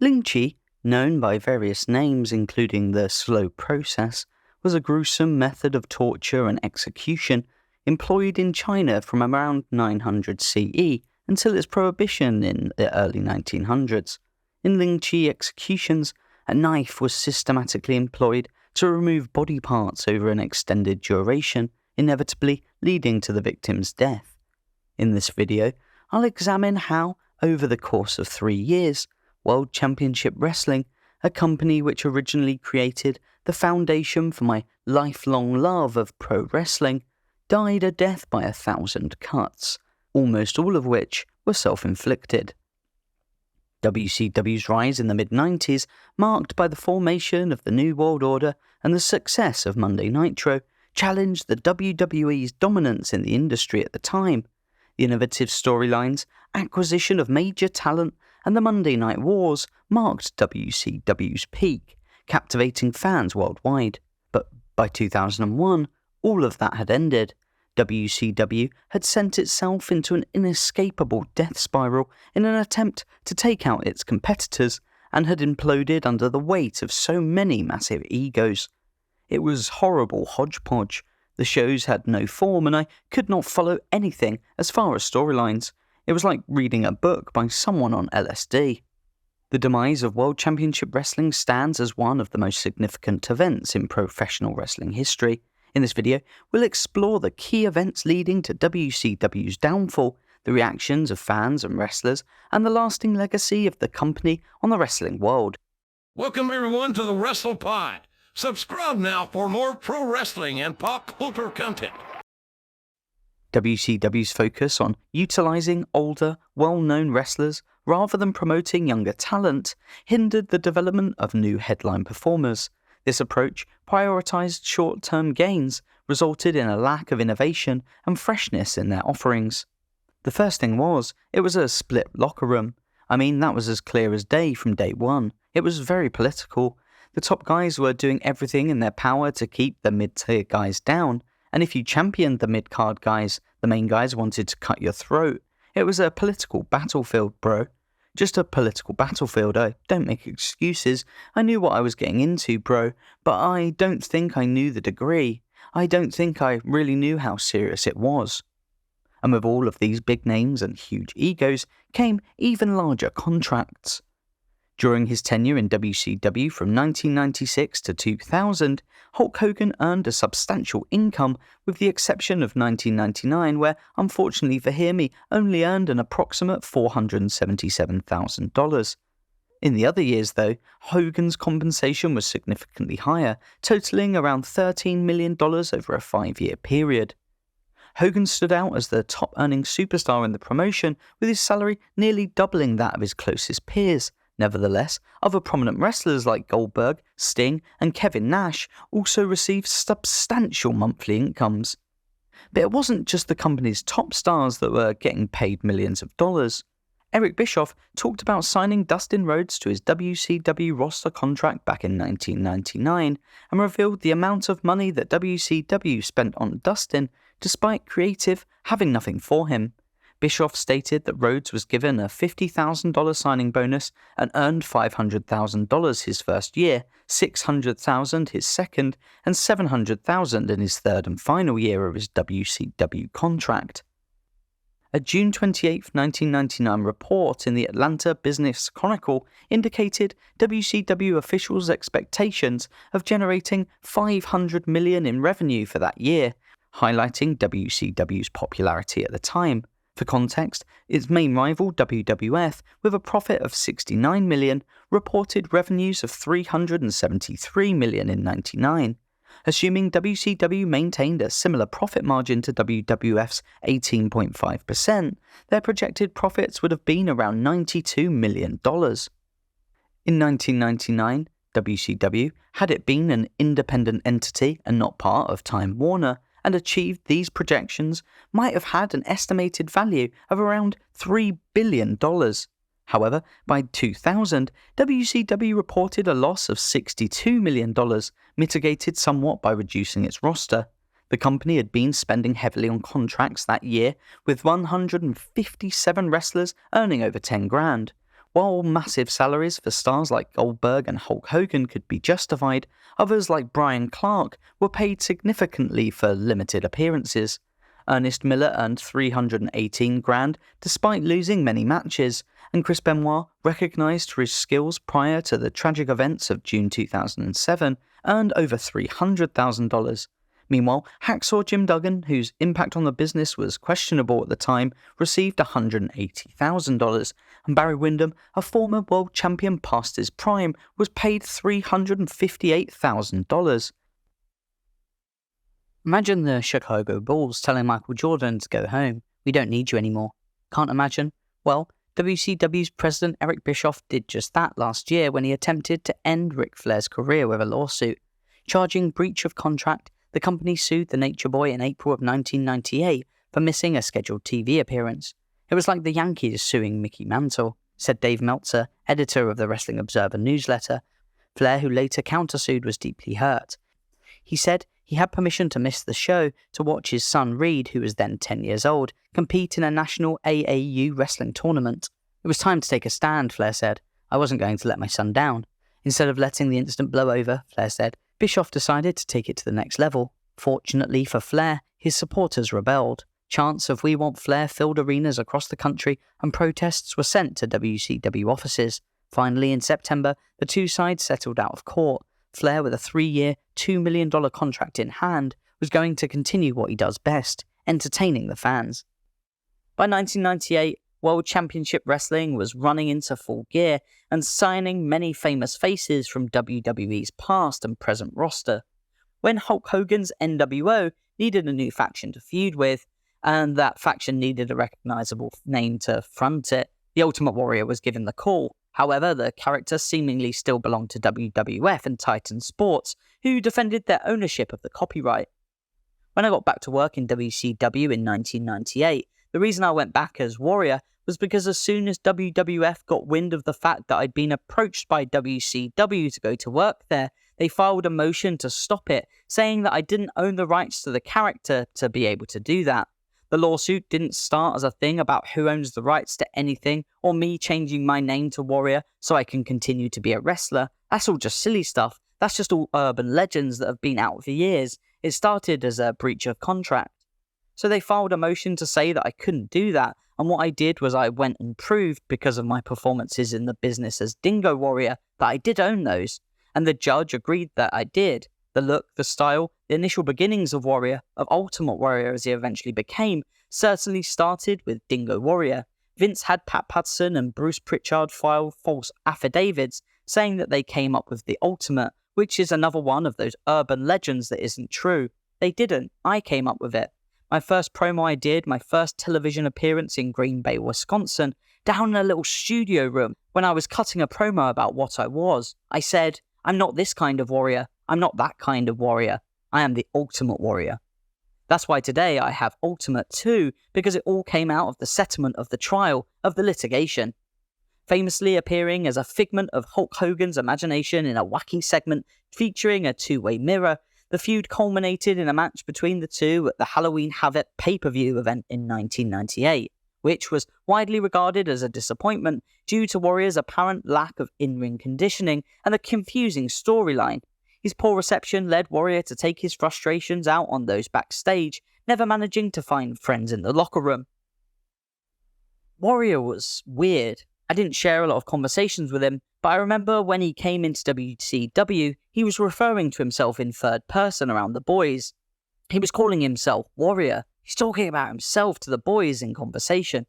Ling Chi, known by various names including the slow process, was a gruesome method of torture and execution employed in China from around 900 CE until its prohibition in the early 1900s. In Ling Chi executions, a knife was systematically employed to remove body parts over an extended duration, inevitably leading to the victim's death. In this video, I'll examine how, over the course of 3 years, World Championship Wrestling, a company which originally created the foundation for my lifelong love of pro wrestling, died a death by 1,000 cuts, almost all of which were self-inflicted. WCW's rise in the mid-90s, marked by the formation of the New World Order and the success of Monday Nitro, challenged the WWE's dominance in the industry at the time. The innovative storylines, acquisition of major talent, and the Monday Night Wars marked WCW's peak, captivating fans worldwide. But by 2001, all of that had ended. WCW had sent itself into an inescapable death spiral in an attempt to take out its competitors and had imploded under the weight of so many massive egos. It was horrible hodgepodge. The shows had no form and I could not follow anything as far as storylines. It was like reading a book by someone on LSD. The demise of World Championship Wrestling stands as one of the most significant events in professional wrestling history. In this video, we'll explore the key events leading to WCW's downfall, the reactions of fans and wrestlers, and the lasting legacy of the company on the wrestling world. Welcome everyone to the WrestlePod. Subscribe now for more pro wrestling and pop culture content. WCW's focus on utilizing older, well-known wrestlers rather than promoting younger talent hindered the development of new headline performers. This approach prioritized short-term gains, resulted in a lack of innovation and freshness in their offerings. The first thing was, it was a split locker room. I mean, that was as clear as day from day one. It was very political. The top guys were doing everything in their power to keep the mid-tier guys down, and if you championed the mid-card guys, the main guys wanted to cut your throat. It was a political battlefield, bro. Just a political battlefield. I don't make excuses. I knew what I was getting into, bro, but I don't think I knew the degree. I don't think I really knew how serious it was. And with all of these big names and huge egos came even larger contracts. During his tenure in WCW from 1996 to 2000, Hulk Hogan earned a substantial income, with the exception of 1999, where, unfortunately for him, he only earned an approximate $477,000. In the other years, though, Hogan's compensation was significantly higher, totaling around $13 million over a 5-year period. Hogan stood out as the top-earning superstar in the promotion, with his salary nearly doubling that of his closest peers. Nevertheless, other prominent wrestlers like Goldberg, Sting, and Kevin Nash also received substantial monthly incomes. But it wasn't just the company's top stars that were getting paid millions of dollars. Eric Bischoff talked about signing Dustin Rhodes to his WCW roster contract back in 1999 and revealed the amount of money that WCW spent on Dustin, despite creative having nothing for him. Bischoff stated that Rhodes was given a $50,000 signing bonus and earned $500,000 his first year, $600,000 his second, and $700,000 in his third and final year of his WCW contract. A June 28, 1999 report in the Atlanta Business Chronicle indicated WCW officials' expectations of generating $500 million in revenue for that year, highlighting WCW's popularity at the time. For context, its main rival, WWF, with a profit of $69 million, reported revenues of $373 million in 1999. Assuming WCW maintained a similar profit margin to WWF's 18.5%, their projected profits would have been around $92 million. In 1999, WCW, had it been an independent entity and not part of Time Warner, and achieved these projections, might have had an estimated value of around $3 billion. However, by 2000, WCW reported a loss of $62 million, mitigated somewhat by reducing its roster. The company had been spending heavily on contracts that year, with 157 wrestlers earning over $10,000. While massive salaries for stars like Goldberg and Hulk Hogan could be justified, others like Brian Clark were paid significantly for limited appearances. Ernest Miller earned $318,000 despite losing many matches, and Chris Benoit, recognised for his skills prior to the tragic events of June 2007, earned over $300,000. Meanwhile, Hacksaw Jim Duggan, whose impact on the business was questionable at the time, received $180,000, and Barry Windham, a former world champion past his prime, was paid $358,000. Imagine the Chicago Bulls telling Michael Jordan to go home. We don't need you anymore. Can't imagine? Well, WCW's president Eric Bischoff did just that last year when he attempted to end Ric Flair's career with a lawsuit. Charging breach of contract, the company sued the Nature Boy in April of 1998 for missing a scheduled TV appearance. It was like the Yankees suing Mickey Mantle, said Dave Meltzer, editor of the Wrestling Observer newsletter. Flair, who later countersued, was deeply hurt. He said he had permission to miss the show to watch his son Reed, who was then 10 years old, compete in a national AAU wrestling tournament. It was time to take a stand, Flair said. I wasn't going to let my son down. Instead of letting the incident blow over, Flair said, Bischoff decided to take it to the next level. Fortunately for Flair, his supporters rebelled. Chants of "We Want Flair" filled arenas across the country, and protests were sent to WCW offices. Finally, in September, the two sides settled out of court. Flair, with a 3-year, $2 million contract in hand, was going to continue what he does best, entertaining the fans. By 1998, World Championship Wrestling was running into full gear and signing many famous faces from WWE's past and present roster. When Hulk Hogan's N.W.O. needed a new faction to feud with, and that faction needed a recognisable name to front it, the Ultimate Warrior was given the call. However, the character seemingly still belonged to WWF and Titan Sports, who defended their ownership of the copyright. When I got back to work in WCW in 1998, the reason I went back as Warrior was because as soon as WWF got wind of the fact that I'd been approached by WCW to go to work there, they filed a motion to stop it, saying that I didn't own the rights to the character to be able to do that. The lawsuit didn't start as a thing about who owns the rights to anything, or me changing my name to Warrior so I can continue to be a wrestler. That's all just silly stuff. That's just all urban legends that have been out for years. It started as a breach of contract. So they filed a motion to say that I couldn't do that, and what I did was I went and proved, because of my performances in the business as Dingo Warrior, that I did own those, and the judge agreed that I did. The look, the style, the initial beginnings of Warrior, of Ultimate Warrior as he eventually became, certainly started with Dingo Warrior. Vince had Pat Patterson and Bruce Pritchard file false affidavits saying that they came up with the Ultimate, which is another one of those urban legends that isn't true. They didn't. I came up with it. My first promo I did, my first television appearance in Green Bay, Wisconsin, down in a little studio room when I was cutting a promo about what I was. I said, I'm not this kind of warrior. I'm not that kind of warrior. I am the Ultimate Warrior. That's why today I have Ultimate too, because it all came out of the settlement of the trial, of the litigation. Famously appearing as a figment of Hulk Hogan's imagination in a wacky segment featuring a two-way mirror, the feud culminated in a match between the two at the Halloween Havoc pay-per-view event in 1998, which was widely regarded as a disappointment due to Warrior's apparent lack of in-ring conditioning and a confusing storyline. His poor reception led Warrior to take his frustrations out on those backstage, never managing to find friends in the locker room. Warrior was weird. I didn't share a lot of conversations with him, but I remember when he came into WCW, he was referring to himself in third person around the boys. He was calling himself Warrior. He's talking about himself to the boys in conversation.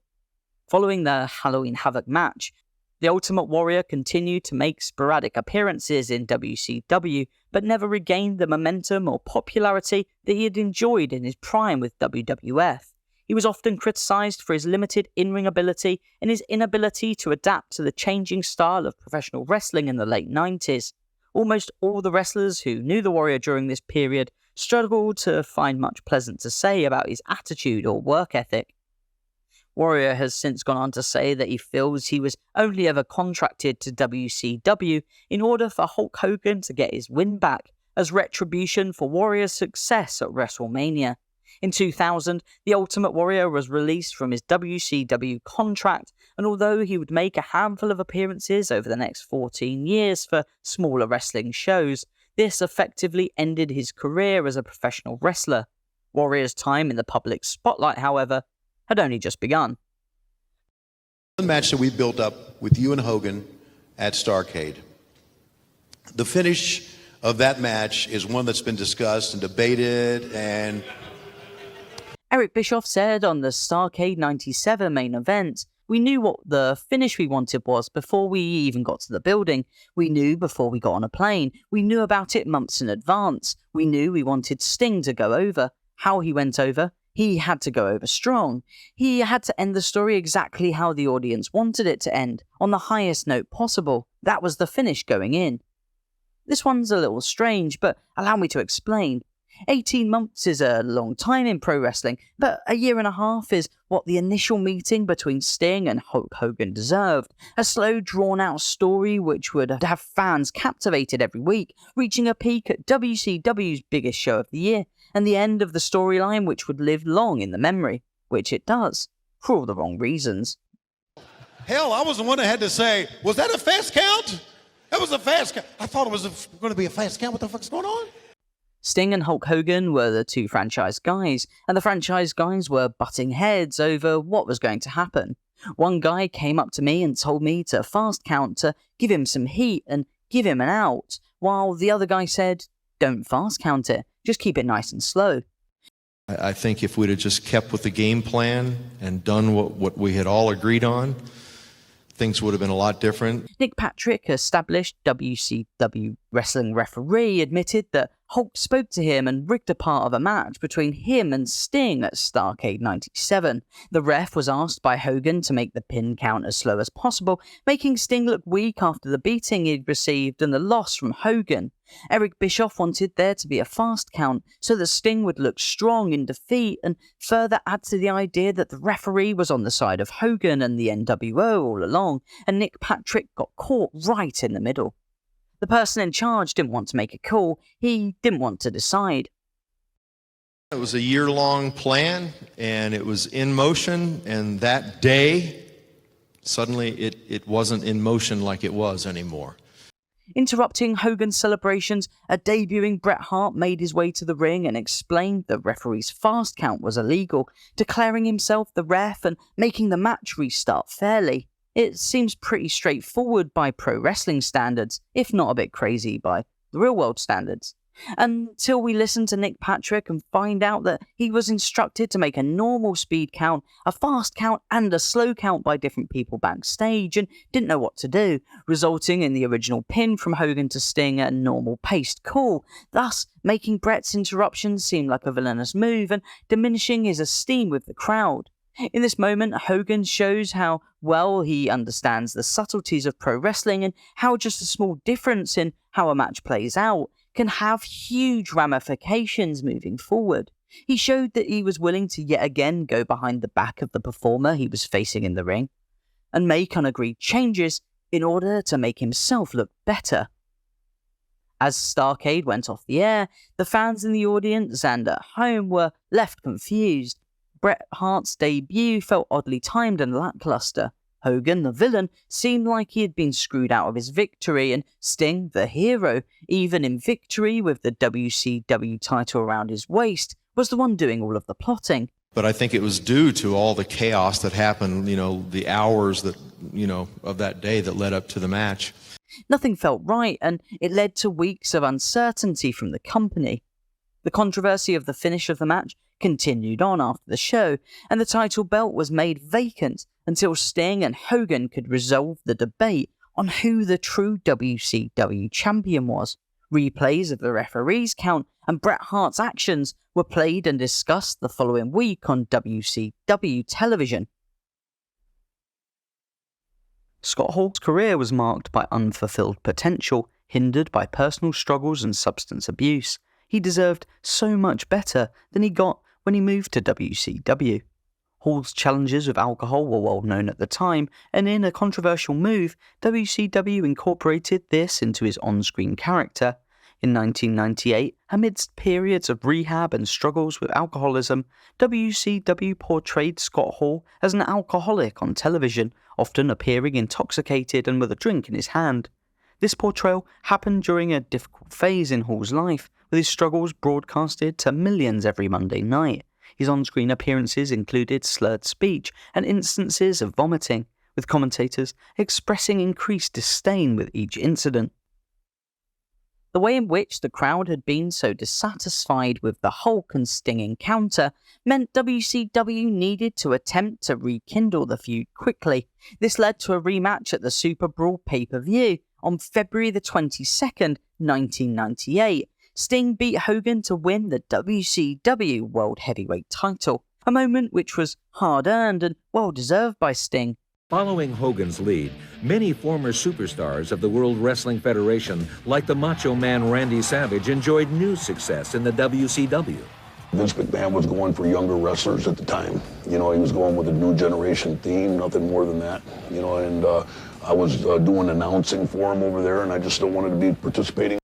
Following the Halloween Havoc match, the Ultimate Warrior continued to make sporadic appearances in WCW, but never regained the momentum or popularity that he had enjoyed in his prime with WWF. He was often criticised for his limited in-ring ability and his inability to adapt to the changing style of professional wrestling in the late 90s. Almost all the wrestlers who knew the Warrior during this period struggled to find much pleasant to say about his attitude or work ethic. Warrior has since gone on to say that he feels he was only ever contracted to WCW in order for Hulk Hogan to get his win back as retribution for Warrior's success at WrestleMania. In 2000, the Ultimate Warrior was released from his WCW contract, and although he would make a handful of appearances over the next 14 years for smaller wrestling shows, this effectively ended his career as a professional wrestler. Warrior's time in the public spotlight, however, had only just begun. One match that we built up with you and Hogan at Starrcade. The finish of that match is one that's been discussed and debated and... Eric Bischoff said on the Starrcade 97 main event, "We knew what the finish we wanted was before we even got to the building. We knew before we got on a plane. We knew about it months in advance. We knew we wanted Sting to go over. How he went over, he had to go over strong. He had to end the story exactly how the audience wanted it to end, on the highest note possible. That was the finish going in." This one's a little strange, but allow me to explain. 18 months is a long time in pro wrestling, but a year and a half is what the initial meeting between Sting and Hulk Hogan deserved. A slow, drawn-out story which would have fans captivated every week, reaching a peak at WCW's biggest show of the year, and the end of the storyline which would live long in the memory, which it does, for all the wrong reasons. Hell, I was the one that had to say, was that a fast count? That was a fast count. I thought it was going to be a fast count. What the fuck's going on? Sting and Hulk Hogan were the two franchise guys, and the franchise guys were butting heads over what was going to happen. One guy came up to me and told me to fast count to give him some heat and give him an out, while the other guy said, "Don't fast count it, just keep it nice and slow." I think if we'd have just kept with the game plan and done what we had all agreed on, things would have been a lot different. Nick Patrick, established WCW wrestling referee, admitted that Hulk spoke to him and rigged a part of a match between him and Sting at Starrcade 97. The ref was asked by Hogan to make the pin count as slow as possible, making Sting look weak after the beating he'd received and the loss from Hogan. Eric Bischoff wanted there to be a fast count so that Sting would look strong in defeat and further add to the idea that the referee was on the side of Hogan and the N.W.O. all along, and Nick Patrick got caught right in the middle. The person in charge didn't want to make a call, he didn't want to decide. It was a year-long plan, and it was in motion, and that day, suddenly it wasn't in motion like it was anymore. Interrupting Hogan's celebrations, a debuting Bret Hart made his way to the ring and explained the referee's fast count was illegal, declaring himself the ref and making the match restart fairly. It seems pretty straightforward by pro wrestling standards, if not a bit crazy by the real world standards. Until we listen to Nick Patrick and find out that he was instructed to make a normal speed count, a fast count and a slow count by different people backstage and didn't know what to do, resulting in the original pin from Hogan to Sting at a normal paced call, thus making Bret's interruptions seem like a villainous move and diminishing his esteem with the crowd. In this moment, Hogan shows how well he understands the subtleties of pro wrestling and how just a small difference in how a match plays out can have huge ramifications moving forward. He showed that he was willing to yet again go behind the back of the performer he was facing in the ring and make unagreed changes in order to make himself look better. As Starrcade went off the air, the fans in the audience and at home were left confused. Bret Hart's debut felt oddly timed and lackluster. Hogan, the villain, seemed like he had been screwed out of his victory, and Sting, the hero, even in victory with the WCW title around his waist, was the one doing all of the plotting. But I think it was due to all the chaos that happened, the hours that, of that day that led up to the match. Nothing felt right, and it led to weeks of uncertainty from the company. The controversy of the finish of the match continued on after the show, and the title belt was made vacant until Sting and Hogan could resolve the debate on who the true WCW champion was. Replays of the referee's count and Bret Hart's actions were played and discussed the following week on WCW television. Scott Hall's career was marked by unfulfilled potential, hindered by personal struggles and substance abuse. He deserved so much better than he got when he moved to WCW. Hall's challenges with alcohol were well known at the time, and in a controversial move, WCW incorporated this into his on-screen character. In 1998, amidst periods of rehab and struggles with alcoholism, WCW portrayed Scott Hall as an alcoholic on television, often appearing intoxicated and with a drink in his hand. This portrayal happened during a difficult phase in Hall's life, with his struggles broadcasted to millions every Monday night. His on-screen appearances included slurred speech and instances of vomiting, with commentators expressing increased disdain with each incident. The way in which the crowd had been so dissatisfied with the Hulk and Sting encounter meant WCW needed to attempt to rekindle the feud quickly. This led to a rematch at the Super Brawl pay-per-view on February the 22nd, 1998. Sting beat Hogan to win the WCW World Heavyweight title, a moment which was hard-earned and well-deserved by Sting. Following Hogan's lead, many former superstars of the World Wrestling Federation, like the Macho Man Randy Savage, enjoyed new success in the WCW. Vince McMahon was going for younger wrestlers at the time. He was going with a new generation theme, nothing more than that. And I was doing announcing for him over there, and I just still wanted to be participating.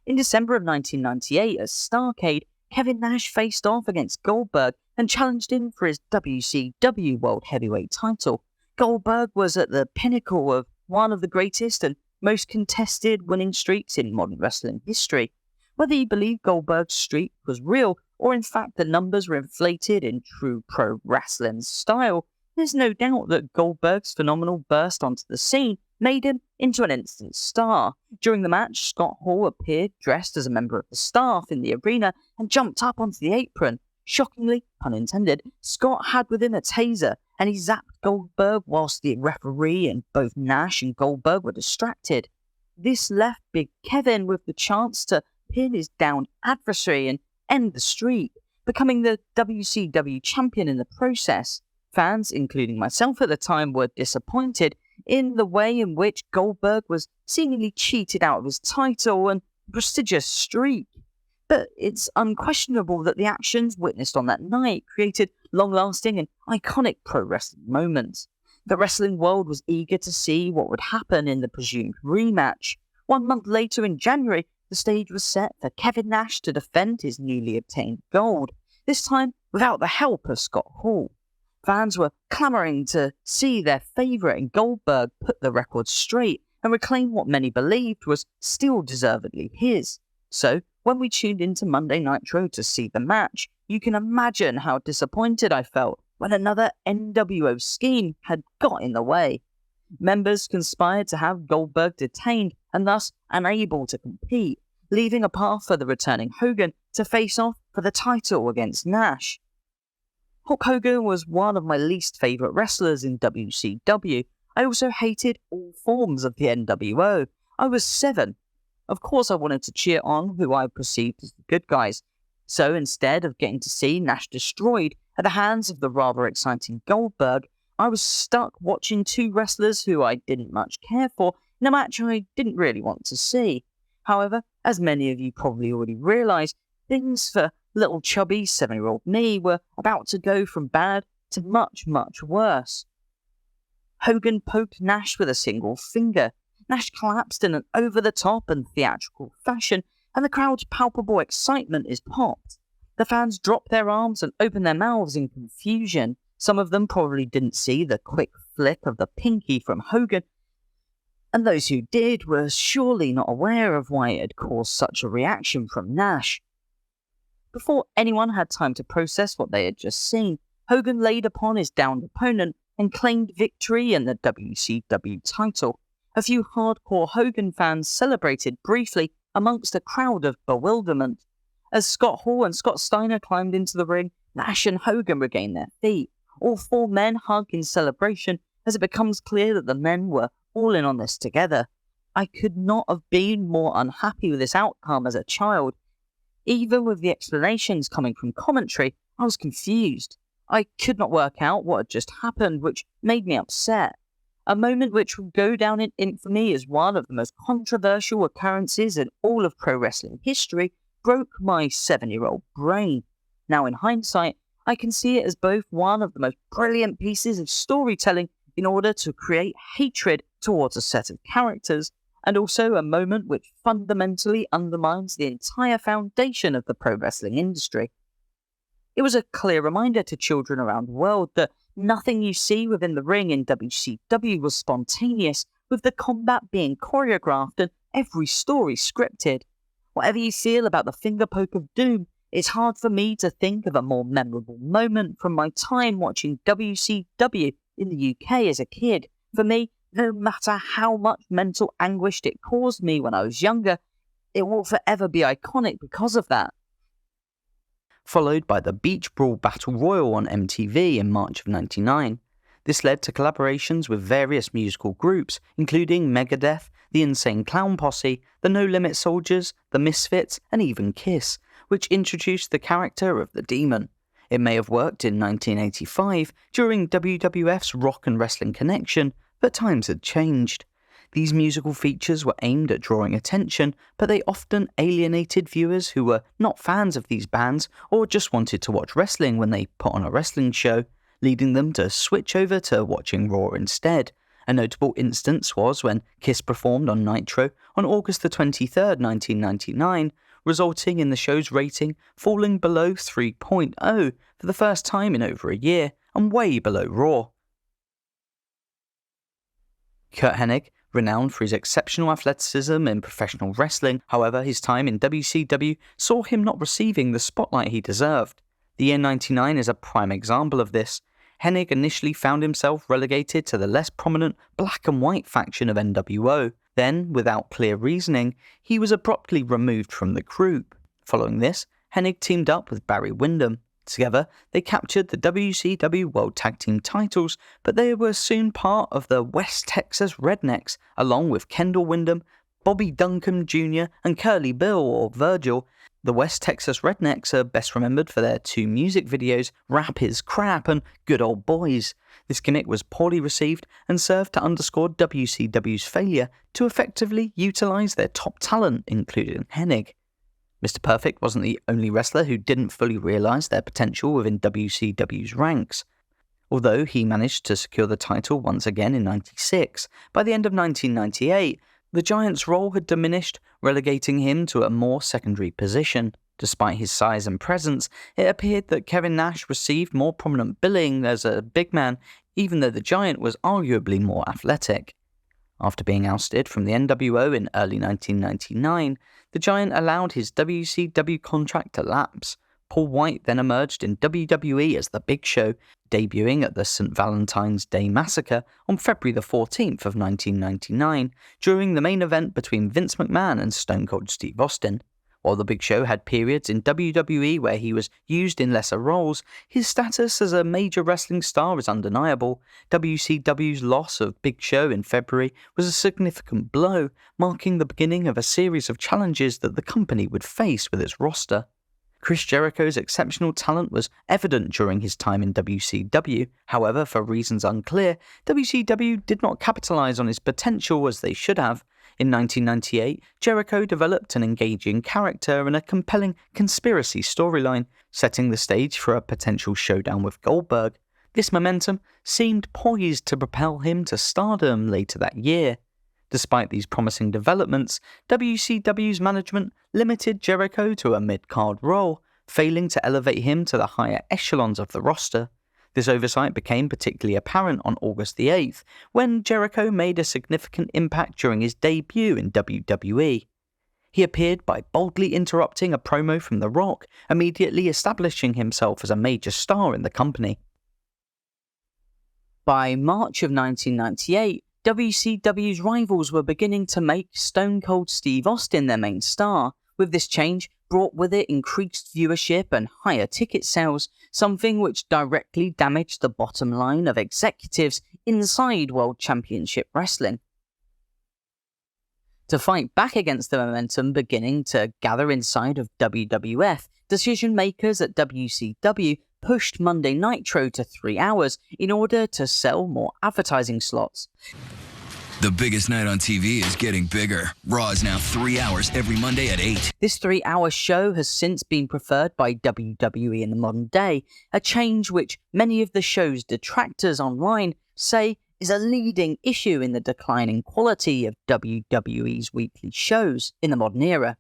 In December of 1998 at Starrcade, Kevin Nash faced off against Goldberg and challenged him for his WCW World Heavyweight title. Goldberg was at the pinnacle of one of the greatest and most contested winning streaks in modern wrestling history. Whether you believe Goldberg's streak was real, or in fact the numbers were inflated in true pro wrestling style, there's no doubt that Goldberg's phenomenal burst onto the scene made him into an instant star. During the match, Scott Hall appeared dressed as a member of the staff in the arena and jumped up onto the apron. Shockingly, pun intended, Scott had with him a taser, and he zapped Goldberg whilst the referee and both Nash and Goldberg were distracted. This left Big Kevin with the chance to pin his downed adversary and end the streak, becoming the WCW champion in the process. Fans, including myself at the time, were disappointed in the way in which Goldberg was seemingly cheated out of his title and prestigious streak. But it's unquestionable that the actions witnessed on that night created long-lasting and iconic pro wrestling moments. The wrestling world was eager to see what would happen in the presumed rematch. 1 month later in January, the stage was set for Kevin Nash to defend his newly obtained gold, this time without the help of Scott Hall. Fans were clamouring to see their favourite in Goldberg put the record straight and reclaim what many believed was still deservedly his. So, when we tuned into Monday Nitro to see the match, you can imagine how disappointed I felt when another N.W.O. scheme had got in the way. Members conspired to have Goldberg detained and thus unable to compete, leaving a path for the returning Hogan to face off for the title against Nash. Hulk Hogan was one of my least favourite wrestlers in WCW. I also hated all forms of the N.W.O. I was 7. Of course I wanted to cheer on who I perceived as the good guys. So instead of getting to see Nash destroyed at the hands of the rather exciting Goldberg, I was stuck watching two wrestlers who I didn't much care for in a match I didn't really want to see. However, as many of you probably already realise, things for little chubby 7-year-old me were about to go from bad to much, much worse. Hogan poked Nash with a single finger. Nash collapsed in an over-the-top and theatrical fashion, and the crowd's palpable excitement is popped. The fans dropped their arms and opened their mouths in confusion. Some of them probably didn't see the quick flick of the pinky from Hogan, and those who did were surely not aware of why it had caused such a reaction from Nash. Before anyone had time to process what they had just seen, Hogan laid upon his downed opponent and claimed victory in the WCW title. A few hardcore Hogan fans celebrated briefly amongst a crowd of bewilderment. As Scott Hall and Scott Steiner climbed into the ring, Nash and Hogan regained their feet. All four men hug in celebration as it becomes clear that the men were all in on this together. I could not have been more unhappy with this outcome as a child. Even with the explanations coming from commentary, I was confused. I could not work out what had just happened, which made me upset. A moment which will go down in infamy as one of the most controversial occurrences in all of pro wrestling history broke my 7-year-old brain. Now in hindsight, I can see it as both one of the most brilliant pieces of storytelling in order to create hatred towards a set of characters, and also a moment which fundamentally undermines the entire foundation of the pro wrestling industry. It was a clear reminder to children around the world that nothing you see within the ring in WCW was spontaneous, with the combat being choreographed and every story scripted. Whatever you feel about the finger poke of doom, it's hard for me to think of a more memorable moment from my time watching WCW in the UK as a kid. For me, no matter how much mental anguish it caused me when I was younger, it will forever be iconic because of that. Followed by the Beach Brawl Battle Royal on MTV in March of '99. This led to collaborations with various musical groups, including Megadeth, the Insane Clown Posse, the No Limit Soldiers, the Misfits, and even Kiss, which introduced the character of the Demon. It may have worked in 1985 during WWF's Rock and Wrestling Connection, but times had changed. These musical features were aimed at drawing attention, but they often alienated viewers who were not fans of these bands or just wanted to watch wrestling when they put on a wrestling show, leading them to switch over to watching Raw instead. A notable instance was when Kiss performed on Nitro on August the 23rd, 1999, resulting in the show's rating falling below 3.0 for the first time in over a year and way below Raw. Curt Hennig, renowned for his exceptional athleticism in professional wrestling, however, his time in WCW saw him not receiving the spotlight he deserved. The year '99 is a prime example of this. Hennig initially found himself relegated to the less prominent black and white faction of N.W.O. Then, without clear reasoning, he was abruptly removed from the group. Following this, Hennig teamed up with Barry Windham. Together, they captured the WCW World Tag Team titles, but they were soon part of the West Texas Rednecks, along with Kendall Windham, Bobby Duncombe Jr., and Curly Bill, or Virgil. The West Texas Rednecks are best remembered for their two music videos, Rap is Crap and Good Old Boys. This gimmick was poorly received and served to underscore WCW's failure to effectively utilise their top talent, including Hennig. Mr. Perfect wasn't the only wrestler who didn't fully realise their potential within WCW's ranks. Although he managed to secure the title once again in '96, by the end of 1998, the Giant's role had diminished, relegating him to a more secondary position. Despite his size and presence, it appeared that Kevin Nash received more prominent billing as a big man, even though the Giant was arguably more athletic. After being ousted from the NWO in early 1999, the Giant allowed his WCW contract to lapse. Paul White then emerged in WWE as The Big Show, debuting at the St. Valentine's Day Massacre on February the 14th of 1999, during the main event between Vince McMahon and Stone Cold Steve Austin. While The Big Show had periods in WWE where he was used in lesser roles, his status as a major wrestling star is undeniable. WCW's loss of Big Show in February was a significant blow, marking the beginning of a series of challenges that the company would face with its roster. Chris Jericho's exceptional talent was evident during his time in WCW. However, for reasons unclear, WCW did not capitalize on his potential as they should have. In 1998, Jericho developed an engaging character and a compelling conspiracy storyline, setting the stage for a potential showdown with Goldberg. This momentum seemed poised to propel him to stardom later that year. Despite these promising developments, WCW's management limited Jericho to a mid-card role, failing to elevate him to the higher echelons of the roster. This oversight became particularly apparent on August the 8th, when Jericho made a significant impact during his debut in WWE. He appeared by boldly interrupting a promo from The Rock, immediately establishing himself as a major star in the company. By March of 1998, WCW's rivals were beginning to make Stone Cold Steve Austin their main star, with this change brought with it increased viewership and higher ticket sales, something which directly damaged the bottom line of executives inside World Championship Wrestling. To fight back against the momentum beginning to gather inside of WWF, decision makers at WCW pushed Monday Nitro to 3 hours in order to sell more advertising slots. The biggest night on TV is getting bigger. Raw is now 3 hours every Monday at 8. This 3-hour show has since been preferred by WWE in the modern day, a change which many of the show's detractors online say is a leading issue in the declining quality of WWE's weekly shows in the modern era.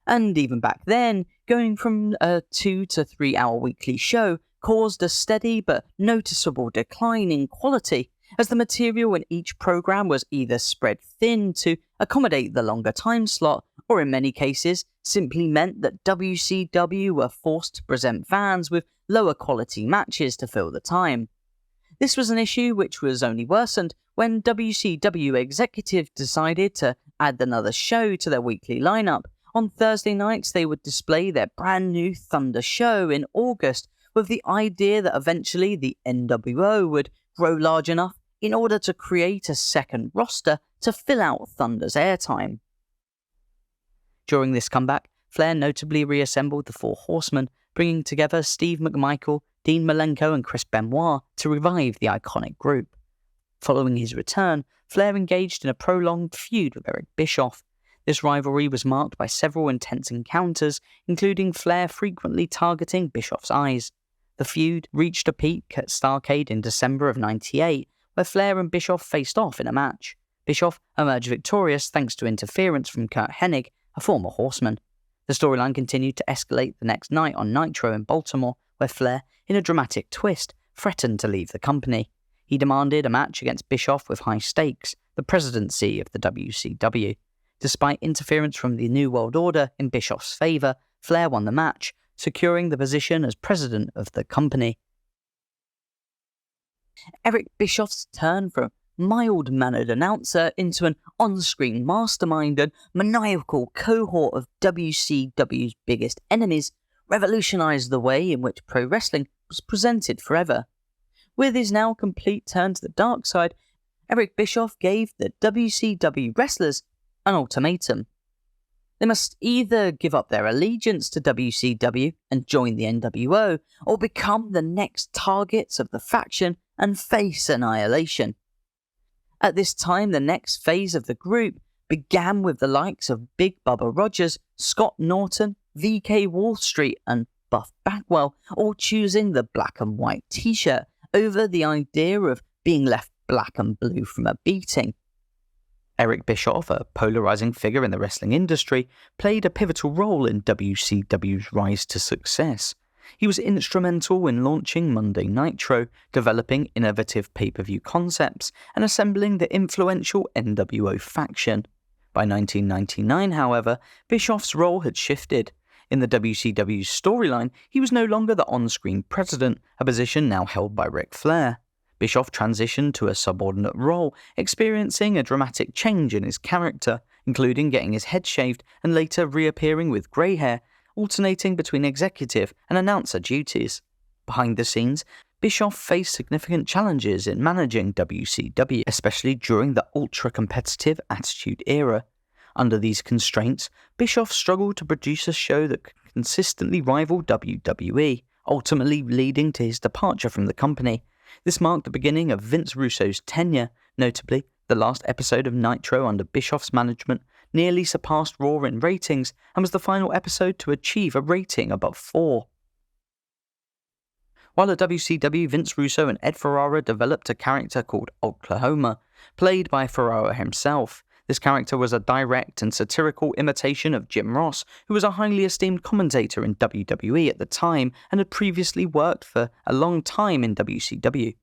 And even back then, going from a 2 to 3 hour weekly show caused a steady but noticeable decline in quality, as the material in each program was either spread thin to accommodate the longer time slot, or in many cases simply meant that WCW were forced to present fans with lower quality matches to fill the time. This was an issue which was only worsened when WCW executives decided to add another show to their weekly lineup. On Thursday nights, they would display their brand new Thunder show in August, with the idea that eventually the N.W.O. would grow large enough in order to create a second roster to fill out Thunder's airtime. During this comeback, Flair notably reassembled the Four Horsemen, bringing together Steve McMichael, Dean Malenko and Chris Benoit to revive the iconic group. Following his return, Flair engaged in a prolonged feud with Eric Bischoff. This rivalry was marked by several intense encounters, including Flair frequently targeting Bischoff's eyes. The feud reached a peak at Starrcade in December of '98, where Flair and Bischoff faced off in a match. Bischoff emerged victorious thanks to interference from Henck, a former Horseman. The storyline continued to escalate the next night on Nitro in Baltimore, where Flair, in a dramatic twist, threatened to leave the company. He demanded a match against Bischoff with high stakes, the presidency of the WCW. Despite interference from the New World Order in Bischoff's favour, Flair won the match, securing the position as president of the company. Eric Bischoff's turn from mild-mannered announcer into an on-screen mastermind and maniacal cohort of WCW's biggest enemies revolutionised the way in which pro wrestling was presented forever. With his now complete turn to the dark side, Eric Bischoff gave the WCW wrestlers an ultimatum. They must either give up their allegiance to WCW and join the NWO, or become the next targets of the faction and face annihilation. At this time, the next phase of the group began with the likes of Big Bubba Rogers, Scott Norton, VK Wall Street and Buff Bagwell all choosing the black and white t-shirt over the idea of being left black and blue from a beating. Eric Bischoff, a polarizing figure in the wrestling industry, played a pivotal role in WCW's rise to success. He was instrumental in launching Monday Nitro, developing innovative pay-per-view concepts, and assembling the influential NWO faction. By 1999, however, Bischoff's role had shifted. In the WCW storyline, he was no longer the on-screen president, a position now held by Ric Flair. Bischoff transitioned to a subordinate role, experiencing a dramatic change in his character, including getting his head shaved and later reappearing with grey hair, alternating between executive and announcer duties. Behind the scenes, Bischoff faced significant challenges in managing WCW, especially during the ultra-competitive Attitude Era. Under these constraints, Bischoff struggled to produce a show that could consistently rival WWE, ultimately leading to his departure from the company. This marked the beginning of Vince Russo's tenure. Notably, the last episode of Nitro under Bischoff's management nearly surpassed Raw in ratings and was the final episode to achieve a rating above 4. While at WCW, Vince Russo and Ed Ferrara developed a character called Oklahoma, played by Ferrara himself. This character was a direct and satirical imitation of Jim Ross, who was a highly esteemed commentator in WWE at the time and had previously worked for a long time in WCW.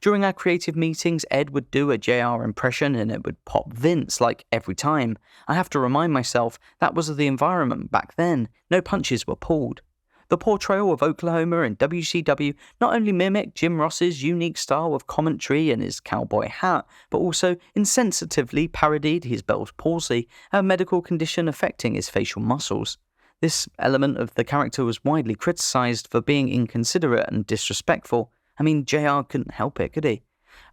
During our creative meetings, Ed would do a JR impression and it would pop Vince like every time. I have to remind myself that was the environment back then. No punches were pulled. The portrayal of Oklahoma in WCW not only mimicked Jim Ross's unique style of commentary and his cowboy hat, but also insensitively parodied his Bell's palsy, a medical condition affecting his facial muscles. This element of the character was widely criticised for being inconsiderate and disrespectful. I mean, JR couldn't help it, could he?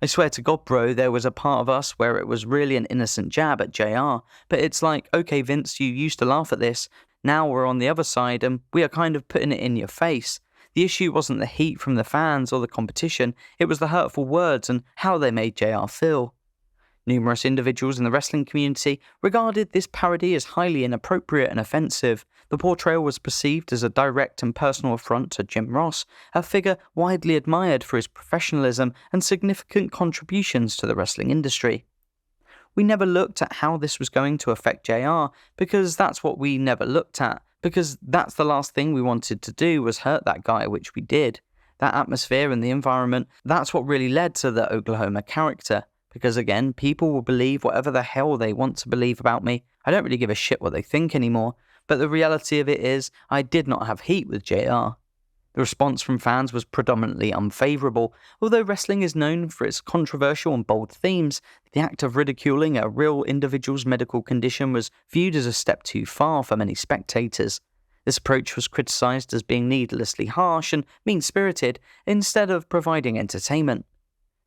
I swear to God, bro, there was a part of us where it was really an innocent jab at JR, but it's like, okay, Vince, you used to laugh at this. Now we're on the other side and we are kind of putting it in your face. The issue wasn't the heat from the fans or the competition, it was the hurtful words and how they made JR feel. Numerous individuals in the wrestling community regarded this parody as highly inappropriate and offensive. The portrayal was perceived as a direct and personal affront to Jim Ross, a figure widely admired for his professionalism and significant contributions to the wrestling industry. We never looked at how this was going to affect JR, because that's what we never looked at, because that's the last thing we wanted to do was hurt that guy, which we did. That atmosphere and the environment, that's what really led to the Oklahoma character. Because again, people will believe whatever the hell they want to believe about me. I don't really give a shit what they think anymore. But the reality of it is, I did not have heat with JR. The response from fans was predominantly unfavourable. Although wrestling is known for its controversial and bold themes, the act of ridiculing a real individual's medical condition was viewed as a step too far for many spectators. This approach was criticised as being needlessly harsh and mean-spirited instead of providing entertainment.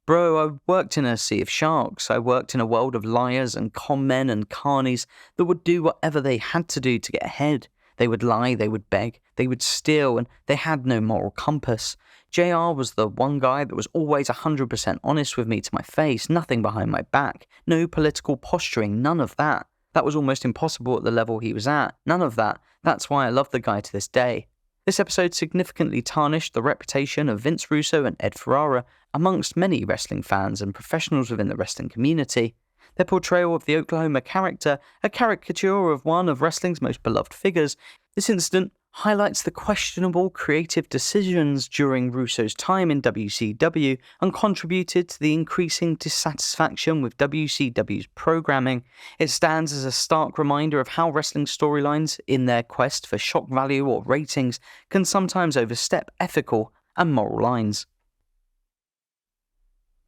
Bro, I worked in a sea of sharks. I worked in a world of liars and con men and carnies that would do whatever they had to do to get ahead. They would lie, they would beg, they would steal, and they had no moral compass. JR was the one guy that was always 100% honest with me to my face, nothing behind my back, no political posturing, none of that. That was almost impossible at the level he was at, none of that. That's why I love the guy to this day. This episode significantly tarnished the reputation of Vince Russo and Ed Ferrara amongst many wrestling fans and professionals within the wrestling community. Their portrayal of the Oklahoma character, a caricature of one of wrestling's most beloved figures, this incident highlights the questionable creative decisions during Russo's time in WCW and contributed to the increasing dissatisfaction with WCW's programming. It stands as a stark reminder of how wrestling storylines, in their quest for shock value or ratings, can sometimes overstep ethical and moral lines.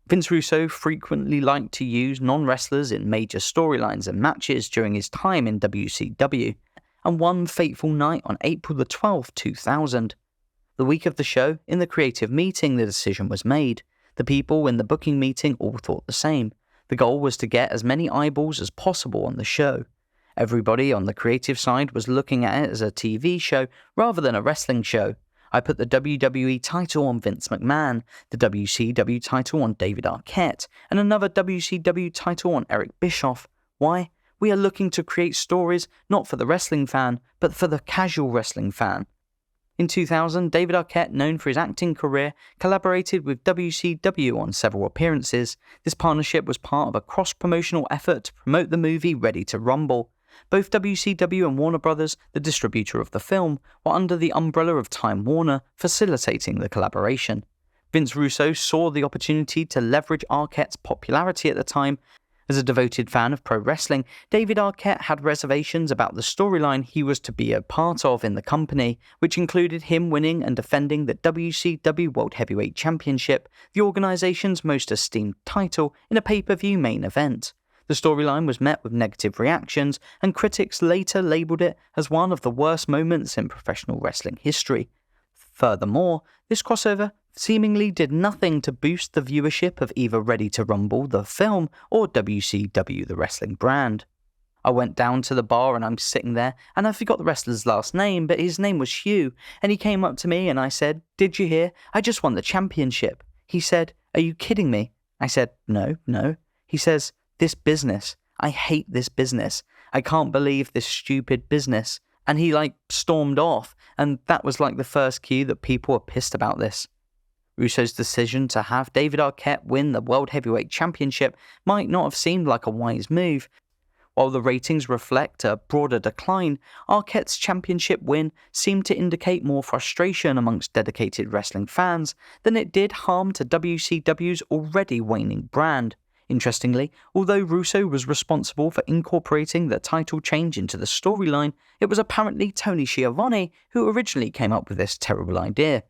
Vince Russo frequently liked to use non-wrestlers in major storylines and matches during his time in WCW, and one fateful night on April the 12th, 2000. The week of the show, in the creative meeting, the decision was made. The people in the booking meeting all thought the same. The goal was to get as many eyeballs as possible on the show. Everybody on the creative side was looking at it as a TV show rather than a wrestling show. I put the WWE title on Vince McMahon, the WCW title on David Arquette, and another WCW title on Eric Bischoff. Why? We are looking to create stories not for the wrestling fan, but for the casual wrestling fan. In 2000, David Arquette, known for his acting career, collaborated with WCW on several appearances. This partnership was part of a cross-promotional effort to promote the movie Ready to Rumble. Both WCW and Warner Brothers, the distributor of the film, were under the umbrella of Time Warner, facilitating the collaboration. Vince Russo saw the opportunity to leverage Arquette's popularity at the time. As a devoted fan of pro wrestling, David Arquette had reservations about the storyline he was to be a part of in the company, which included him winning and defending the WCW World Heavyweight Championship, the organization's most esteemed title, in a pay-per-view main event. The storyline was met with negative reactions, and critics later labelled it as one of the worst moments in professional wrestling history. Furthermore, this crossover seemingly did nothing to boost the viewership of either Ready to Rumble, the film, or WCW, the wrestling brand. I went down to the bar and I'm sitting there, and I forgot the wrestler's last name, but his name was Hugh, and he came up to me and I said, "Did you hear? I just won the championship." He said, "Are you kidding me?" I said, No. He says, "This business. I hate this business. I can't believe this stupid business." And he stormed off, and that was the first cue that people were pissed about this. Russo's decision to have David Arquette win the World Heavyweight Championship might not have seemed like a wise move. While the ratings reflect a broader decline, Arquette's championship win seemed to indicate more frustration amongst dedicated wrestling fans than it did harm to WCW's already waning brand. Interestingly, although Russo was responsible for incorporating the title change into the storyline, it was apparently Tony Schiavone who originally came up with this terrible idea.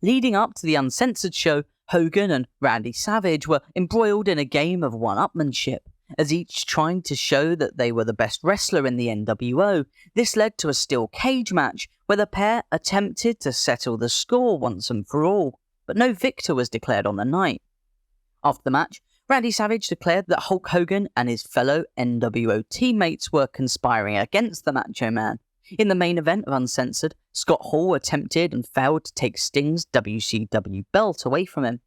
Leading up to the Uncensored show, Hogan and Randy Savage were embroiled in a game of one-upmanship, as each trying to show that they were the best wrestler in the NWO. This led to a steel cage match where the pair attempted to settle the score once and for all, but no victor was declared on the night. After the match, Randy Savage declared that Hulk Hogan and his fellow NWO teammates were conspiring against the Macho Man. In the main event of Uncensored, Scott Hall attempted and failed to take Sting's WCW belt away from him.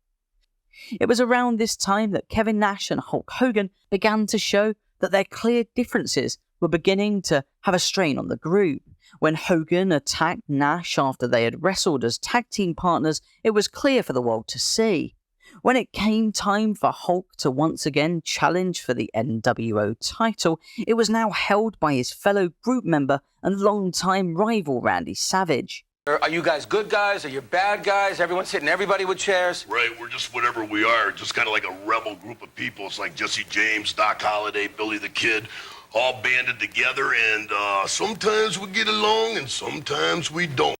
It was around this time that Kevin Nash and Hulk Hogan began to show that their clear differences were beginning to have a strain on the group. When Hogan attacked Nash after they had wrestled as tag team partners, it was clear for the world to see. When it came time for Hulk to once again challenge for the N.W.O title, it was now held by his fellow group member and longtime rival Randy Savage. Are you guys good guys? Are you bad guys? Everyone's hitting everybody with chairs? Right, we're just whatever we are. Just kind of like a rebel group of people. It's like Jesse James, Doc Holliday, Billy the Kid, all banded together, and sometimes we get along and sometimes we don't.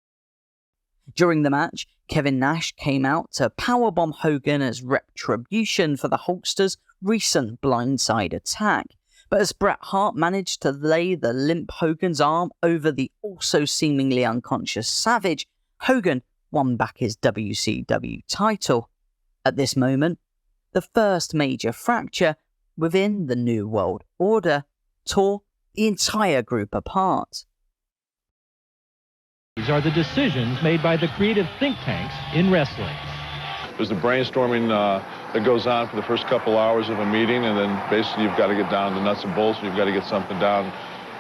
During the match, Kevin Nash came out to powerbomb Hogan as retribution for the Hulkster's recent blindside attack. But as Bret Hart managed to lay the limp Hogan's arm over the also seemingly unconscious Savage, Hogan won back his WCW title. At this moment, the first major fracture within the New World Order tore the entire group apart. These are the decisions made by the creative think tanks in wrestling. There's the brainstorming that goes on for the first couple hours of a meeting, and then basically you've got to get down to the nuts and bolts. You've got to get something down,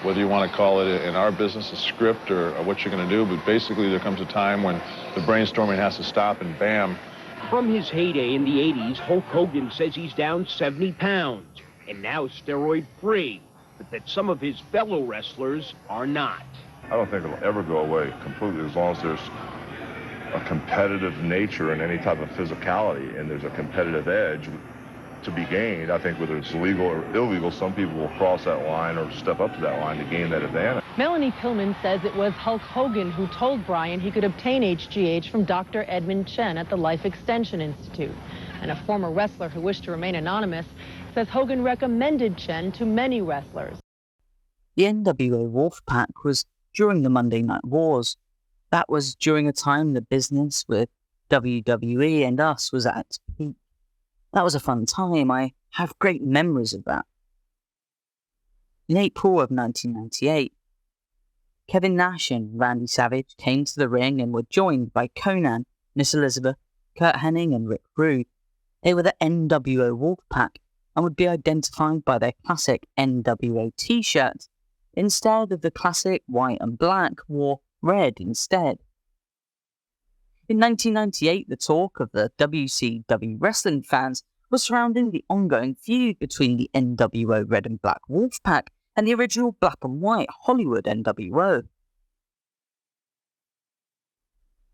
whether you want to call it in our business a script or what you're going to do. But basically there comes a time when the brainstorming has to stop, and bam. From his heyday in the 80s, Hulk Hogan says he's down 70 pounds and now steroid-free, but that some of his fellow wrestlers are not. I don't think it'll ever go away completely as long as there's a competitive nature in any type of physicality and there's a competitive edge to be gained. I think whether it's legal or illegal, some people will cross that line or step up to that line to gain that advantage. Melanie Pillman says it was Hulk Hogan who told Bryan he could obtain HGH from Dr. Edmund Chen at the Life Extension Institute. And a former wrestler who wished to remain anonymous says Hogan recommended Chen to many wrestlers. The NWO Wolfpack was during the Monday Night Wars. That was during a time the business with WWE and us was at its peak. That was a fun time. I have great memories of that. In April of 1998, Kevin Nash and Randy Savage came to the ring and were joined by Conan, Miss Elizabeth, Curt Hennig and Rick Rude. They were the NWO Wolfpack and would be identified by their classic NWO t-shirts. Instead of the classic white and black, wore red instead. In 1998, the talk of the WCW wrestling fans was surrounding the ongoing feud between the NWO Red and Black Wolfpack and the original black and white Hollywood NWO.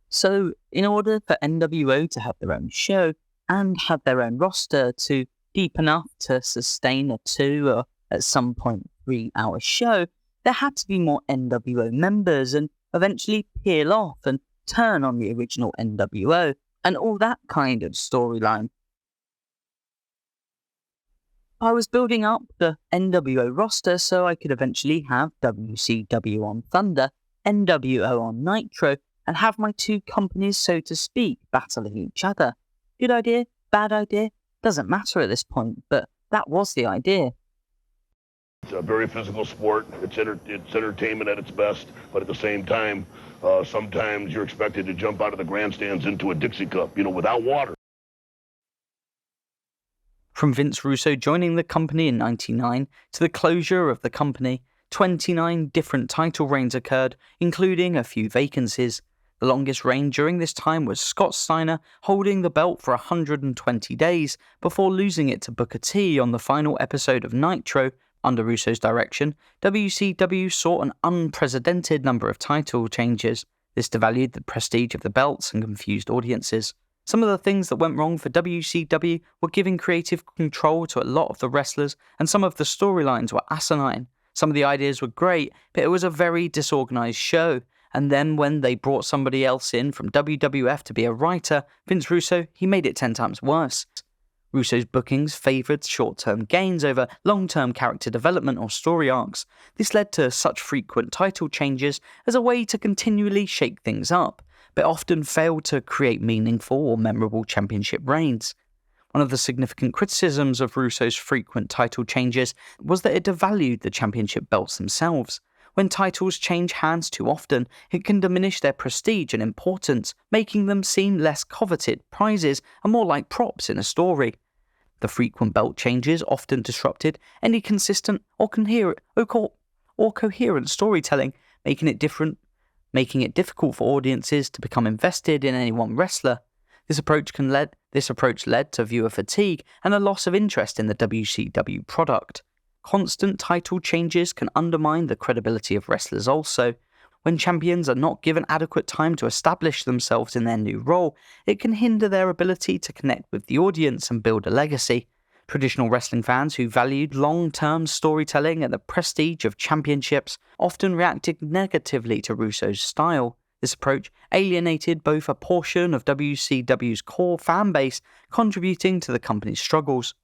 So, in order for NWO to have their own show and have their own roster to deep enough to sustain a 2 or at some point 3-hour show, there had to be more NWO members and eventually peel off and turn on the original NWO and all that kind of storyline. I was building up the NWO roster so I could eventually have WCW on Thunder, NWO on Nitro, and have my two companies, so to speak, battling each other. Good idea? Bad idea? Doesn't matter at this point, but that was the idea. It's a very physical sport. It's entertainment at its best, but at the same time, sometimes you're expected to jump out of the grandstands into a Dixie cup, without water. From Vince Russo joining the company in 1999 to the closure of the company, 29 different title reigns occurred, including a few vacancies. The longest reign during this time was Scott Steiner, holding the belt for 120 days before losing it to Booker T on the final episode of Nitro. Under Russo's direction, WCW saw an unprecedented number of title changes. This devalued the prestige of the belts and confused audiences. Some of the things that went wrong for WCW were giving creative control to a lot of the wrestlers, and some of the storylines were asinine. Some of the ideas were great, but it was a very disorganized show. And then when they brought somebody else in from WWF to be a writer, Vince Russo, he made it 10 times worse. Russo's bookings favoured short-term gains over long-term character development or story arcs. This led to such frequent title changes as a way to continually shake things up, but often failed to create meaningful or memorable championship reigns. One of the significant criticisms of Russo's frequent title changes was that it devalued the championship belts themselves. When titles change hands too often, it can diminish their prestige and importance, making them seem less coveted prizes and more like props in a story. The frequent belt changes often disrupted any consistent or coherent storytelling, making it difficult for audiences to become invested in any one wrestler. This approach led to viewer fatigue and a loss of interest in the WCW product. Constant title changes can undermine the credibility of wrestlers also. When champions are not given adequate time to establish themselves in their new role, it can hinder their ability to connect with the audience and build a legacy. Traditional wrestling fans who valued long-term storytelling and the prestige of championships often reacted negatively to Russo's style. This approach alienated both a portion of WCW's core fan base, contributing to the company's struggles.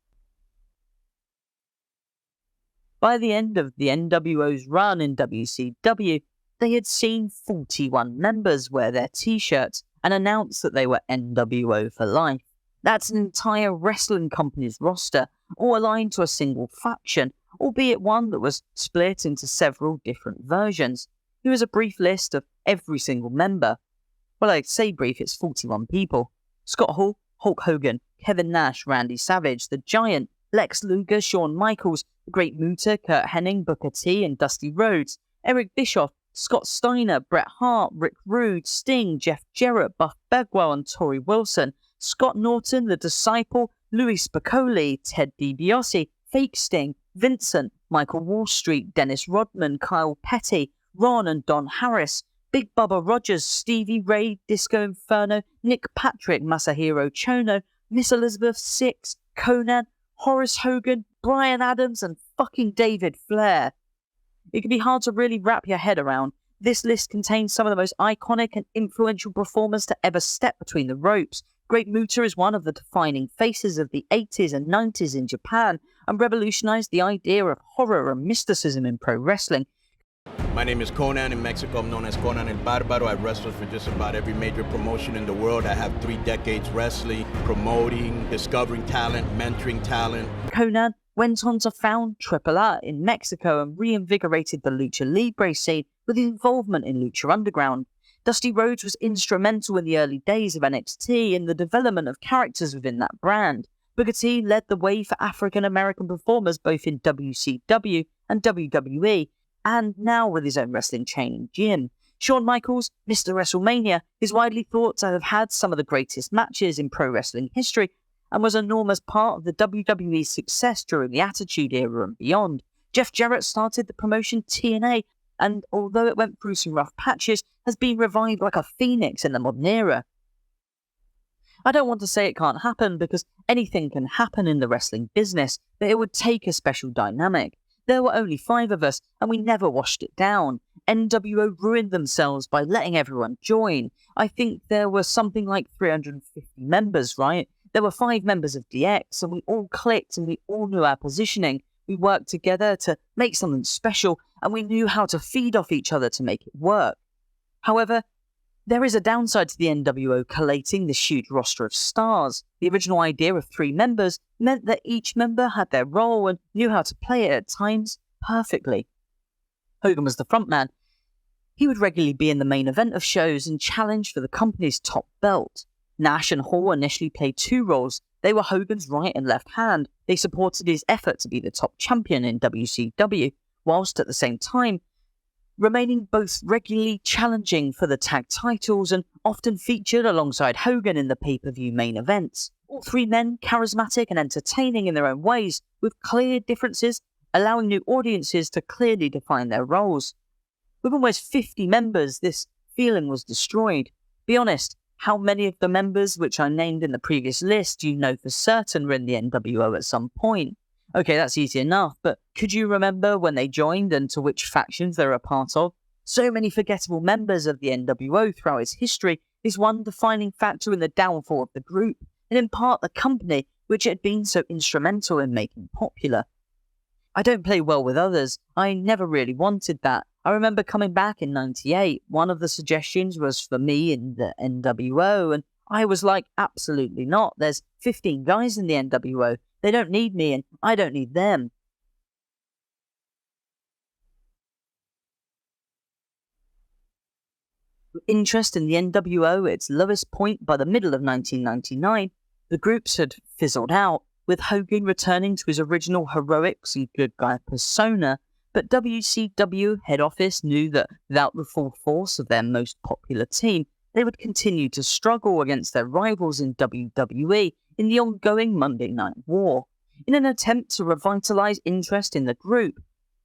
By the end of the NWO's run in WCW, they had seen 41 members wear their t-shirts and announce that they were N.W.O. For Life. That's an entire wrestling company's roster, all aligned to a single faction, albeit one that was split into several different versions. Here is a brief list of every single member. Well, I say brief, it's 41 people. Scott Hall, Hulk Hogan, Kevin Nash, Randy Savage, The Giant, Lex Luger, Shawn Michaels, The Great Muta, Curt Hennig, Booker T, and Dusty Rhodes, Eric Bischoff, Scott Steiner, Bret Hart, Rick Rude, Sting, Jeff Jarrett, Buff Bagwell, and Torrie Wilson, Scott Norton, The Disciple, Louis Spicolli, Ted DiBiase, Fake Sting, Vincent, Michael Wall Street, Dennis Rodman, Kyle Petty, Ron and Don Harris, Big Bubba Rogers, Stevie Ray, Disco Inferno, Nick Patrick, Masahiro Chono, Miss Elizabeth Six, Conan, Horace Hogan, Brian Adams, and fucking David Flair. It can be hard to really wrap your head around. This list contains some of the most iconic and influential performers to ever step between the ropes. Great Muta is one of the defining faces of the 80s and 90s in Japan and revolutionized the idea of horror and mysticism in pro wrestling. My name is Conan. In Mexico, I'm known as Conan el Barbaro. I wrestled for just about every major promotion in the world. I have 3 decades wrestling, promoting, discovering talent, mentoring talent. Conan went on to found AAA in Mexico and reinvigorated the Lucha Libre scene with his involvement in Lucha Underground. Dusty Rhodes was instrumental in the early days of NXT in the development of characters within that brand. Booker T led the way for African-American performers both in WCW and WWE, and now with his own wrestling chain and gym. Shawn Michaels, Mr. WrestleMania, is widely thought to have had some of the greatest matches in pro wrestling history and was an enormous part of the WWE's success during the Attitude Era and beyond. Jeff Jarrett started the promotion TNA, and although it went through some rough patches, has been revived like a phoenix in the modern era. I don't want to say it can't happen, because anything can happen in the wrestling business, but it would take a special dynamic. There were only 5 of us, and we never washed it down. NWO ruined themselves by letting everyone join. I think there were something like 350 members, right? There were 5 members of DX, and we all clicked and we all knew our positioning. We worked together to make something special, and we knew how to feed off each other to make it work. However, there is a downside to the NWO collating this huge roster of stars. The original idea of 3 members meant that each member had their role and knew how to play it at times perfectly. Hogan was the frontman. He would regularly be in the main event of shows and challenge for the company's top belt. Nash and Hall initially played 2 roles. They were Hogan's right and left hand. They supported his effort to be the top champion in WCW, whilst at the same time remaining both regularly challenging for the tag titles and often featured alongside Hogan in the pay-per-view main events. All 3 men charismatic and entertaining in their own ways, with clear differences, allowing new audiences to clearly define their roles. With almost 50 members, this feeling was destroyed. Be honest, how many of the members which I named in the previous list do you know for certain were in the NWO at some point? Okay, that's easy enough, but could you remember when they joined and to which factions they were a part of? So many forgettable members of the NWO throughout its history is one defining factor in the downfall of the group, and in part the company which it had been so instrumental in making popular. I don't play well with others. I never really wanted that. I remember coming back in '98, one of the suggestions was for me in the NWO, and I was like, absolutely not. There's 15 guys in the NWO. They don't need me, and I don't need them. Interest in the NWO at its lowest point by the middle of 1999, the groups had fizzled out. with Hogan returning to his original heroics and good guy persona, but WCW head office knew that without the full force of their most popular team, they would continue to struggle against their rivals in WWE in the ongoing Monday Night War. In an attempt to revitalize interest in the group,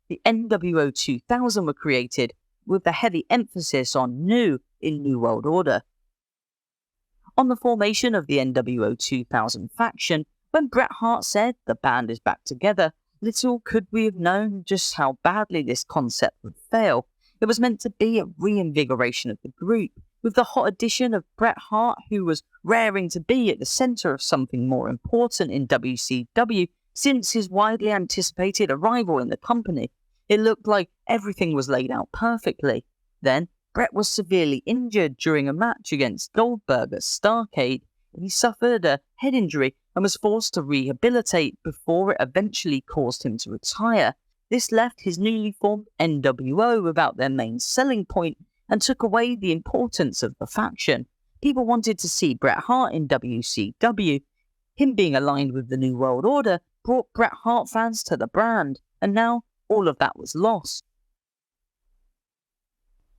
the NWO 2000 were created, with a heavy emphasis on new in New World Order. On the formation of the NWO 2000 faction, when Bret Hart said the band is back together, little could we have known just how badly this concept would fail. It was meant to be a reinvigoration of the group, with the hot addition of Bret Hart, who was raring to be at the centre of something more important in WCW since his widely anticipated arrival in the company. It looked like everything was laid out perfectly. Then, Bret was severely injured during a match against Goldberg at Starrcade. He suffered a head injury and was forced to rehabilitate before it eventually caused him to retire. This left his newly formed N.W.O. without their main selling point and took away the importance of the faction. People wanted to see Bret Hart in WCW. Him being aligned with the New World Order brought Bret Hart fans to the brand, and now all of that was lost.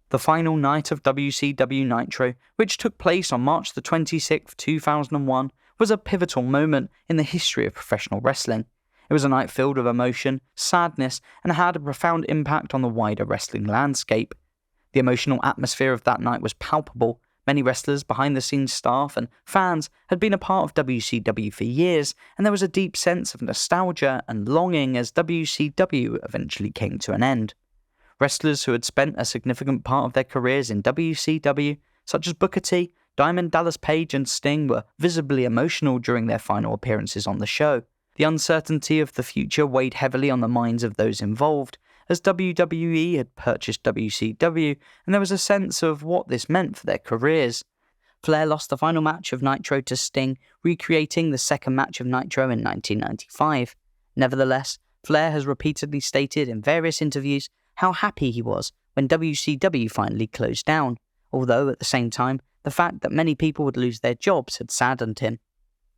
The final night of WCW Nitro, which took place on March the 26th, 2001, was a pivotal moment in the history of professional wrestling. It was a night filled with emotion, sadness, and had a profound impact on the wider wrestling landscape. The emotional atmosphere of that night was palpable. Many wrestlers, behind-the-scenes staff, and fans had been a part of WCW for years, and there was a deep sense of nostalgia and longing as WCW eventually came to an end. Wrestlers who had spent a significant part of their careers in WCW, such as Booker T, Diamond Dallas Page, and Sting, were visibly emotional during their final appearances on the show. The uncertainty of the future weighed heavily on the minds of those involved, as WWE had purchased WCW, and there was a sense of what this meant for their careers. Flair lost the final match of Nitro to Sting, recreating the second match of Nitro in 1995. Nevertheless, Flair has repeatedly stated in various interviews how happy he was when WCW finally closed down, although at the same time, the fact that many people would lose their jobs had saddened him.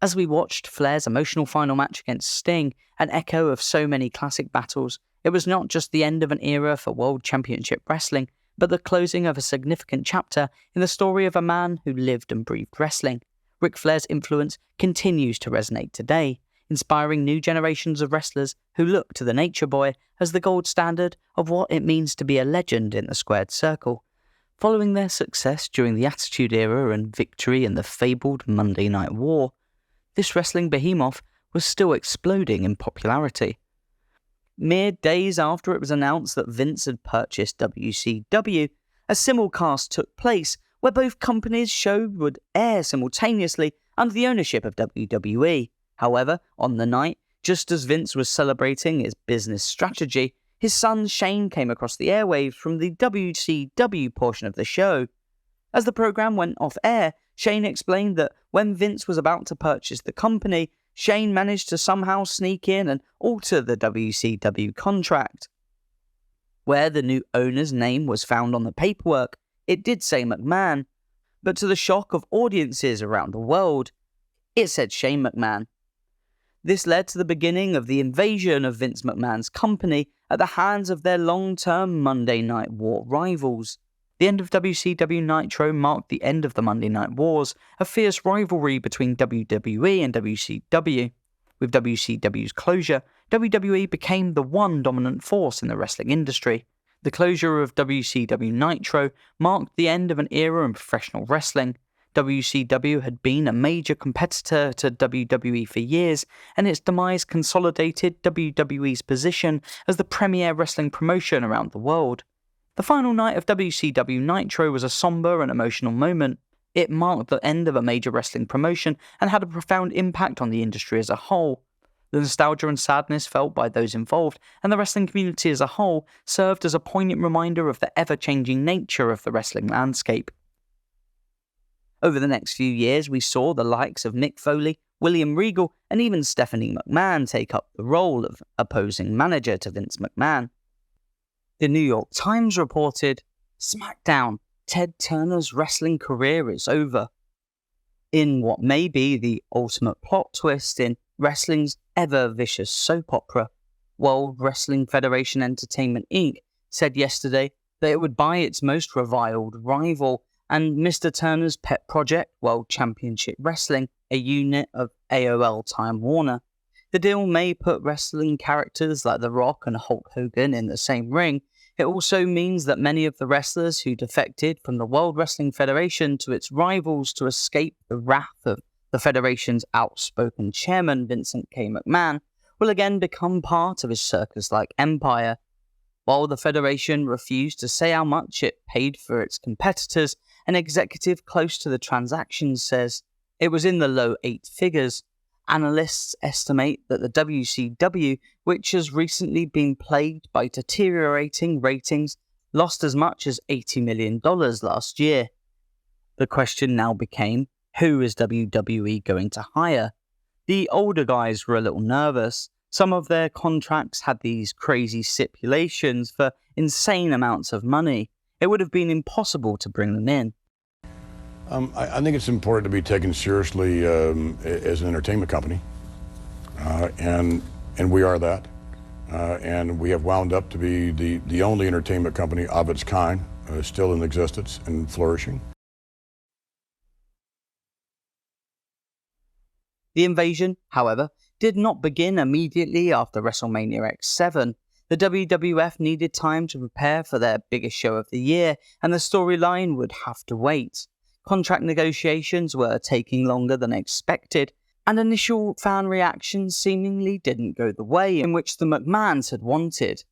As we watched Flair's emotional final match against Sting, an echo of so many classic battles, it was not just the end of an era for World Championship Wrestling, but the closing of a significant chapter in the story of a man who lived and breathed wrestling. Ric Flair's influence continues to resonate today, inspiring new generations of wrestlers who look to the Nature Boy as the gold standard of what it means to be a legend in the squared circle. Following their success during the Attitude Era and victory in the fabled Monday Night War, this wrestling behemoth was still exploding in popularity. Mere days after it was announced that Vince had purchased WCW, a simulcast took place where both companies' shows would air simultaneously under the ownership of WWE. However, on the night, just as Vince was celebrating his business strategy, his son Shane came across the airwaves from the WCW portion of the show. As the program went off air, Shane explained that when Vince was about to purchase the company, Shane managed to somehow sneak in and alter the WCW contract. Where the new owner's name was found on the paperwork, it did say McMahon, but to the shock of audiences around the world, it said Shane McMahon. This led to the beginning of the invasion of Vince McMahon's company at the hands of their long-term Monday Night War rivals. The end of WCW Nitro marked the end of the Monday Night Wars, a fierce rivalry between WWE and WCW. With WCW's closure, WWE became the one dominant force in the wrestling industry. The closure of WCW Nitro marked the end of an era in professional wrestling. WCW had been a major competitor to WWE for years, and its demise consolidated WWE's position as the premier wrestling promotion around the world. The final night of WCW Nitro was a somber and emotional moment. It marked the end of a major wrestling promotion and had a profound impact on the industry as a whole. The nostalgia and sadness felt by those involved and the wrestling community as a whole served as a poignant reminder of the ever-changing nature of the wrestling landscape. Over the next few years, we saw the likes of Mick Foley, William Regal, and even Stephanie McMahon take up the role of opposing manager to Vince McMahon. The New York Times reported, "SmackDown, Ted Turner's wrestling career is over." In what may be the ultimate plot twist in wrestling's ever-vicious soap opera. World Wrestling Federation Entertainment Inc. said yesterday that it would buy its most reviled rival and Mr. Turner's pet project, World Championship Wrestling, a unit of AOL Time Warner. The deal may put wrestling characters like The Rock and Hulk Hogan in the same ring. It also means that many of the wrestlers who defected from the World Wrestling Federation to its rivals to escape the wrath of the Federation's outspoken chairman, Vincent K. McMahon, will again become part of his circus-like empire. While the Federation refused to say how much it paid for its competitors, an executive close to the transaction says it was in the low 8 figures. Analysts estimate that the WCW, which has recently been plagued by deteriorating ratings, lost as much as $80 million last year. The question now became, who is WWE going to hire? The older guys were a little nervous. Some of their contracts had these crazy stipulations for insane amounts of money. It would have been impossible to bring them in. I think it's important to be taken seriously as an entertainment company, and we are that. And we have wound up to be the only entertainment company of its kind still in existence and flourishing. The invasion, however, did not begin immediately after WrestleMania X7. The WWF needed time to prepare for their biggest show of the year, and the storyline would have to wait. Contract negotiations were taking longer than expected, and initial fan reactions seemingly didn't go the way in which the McMahons had wanted.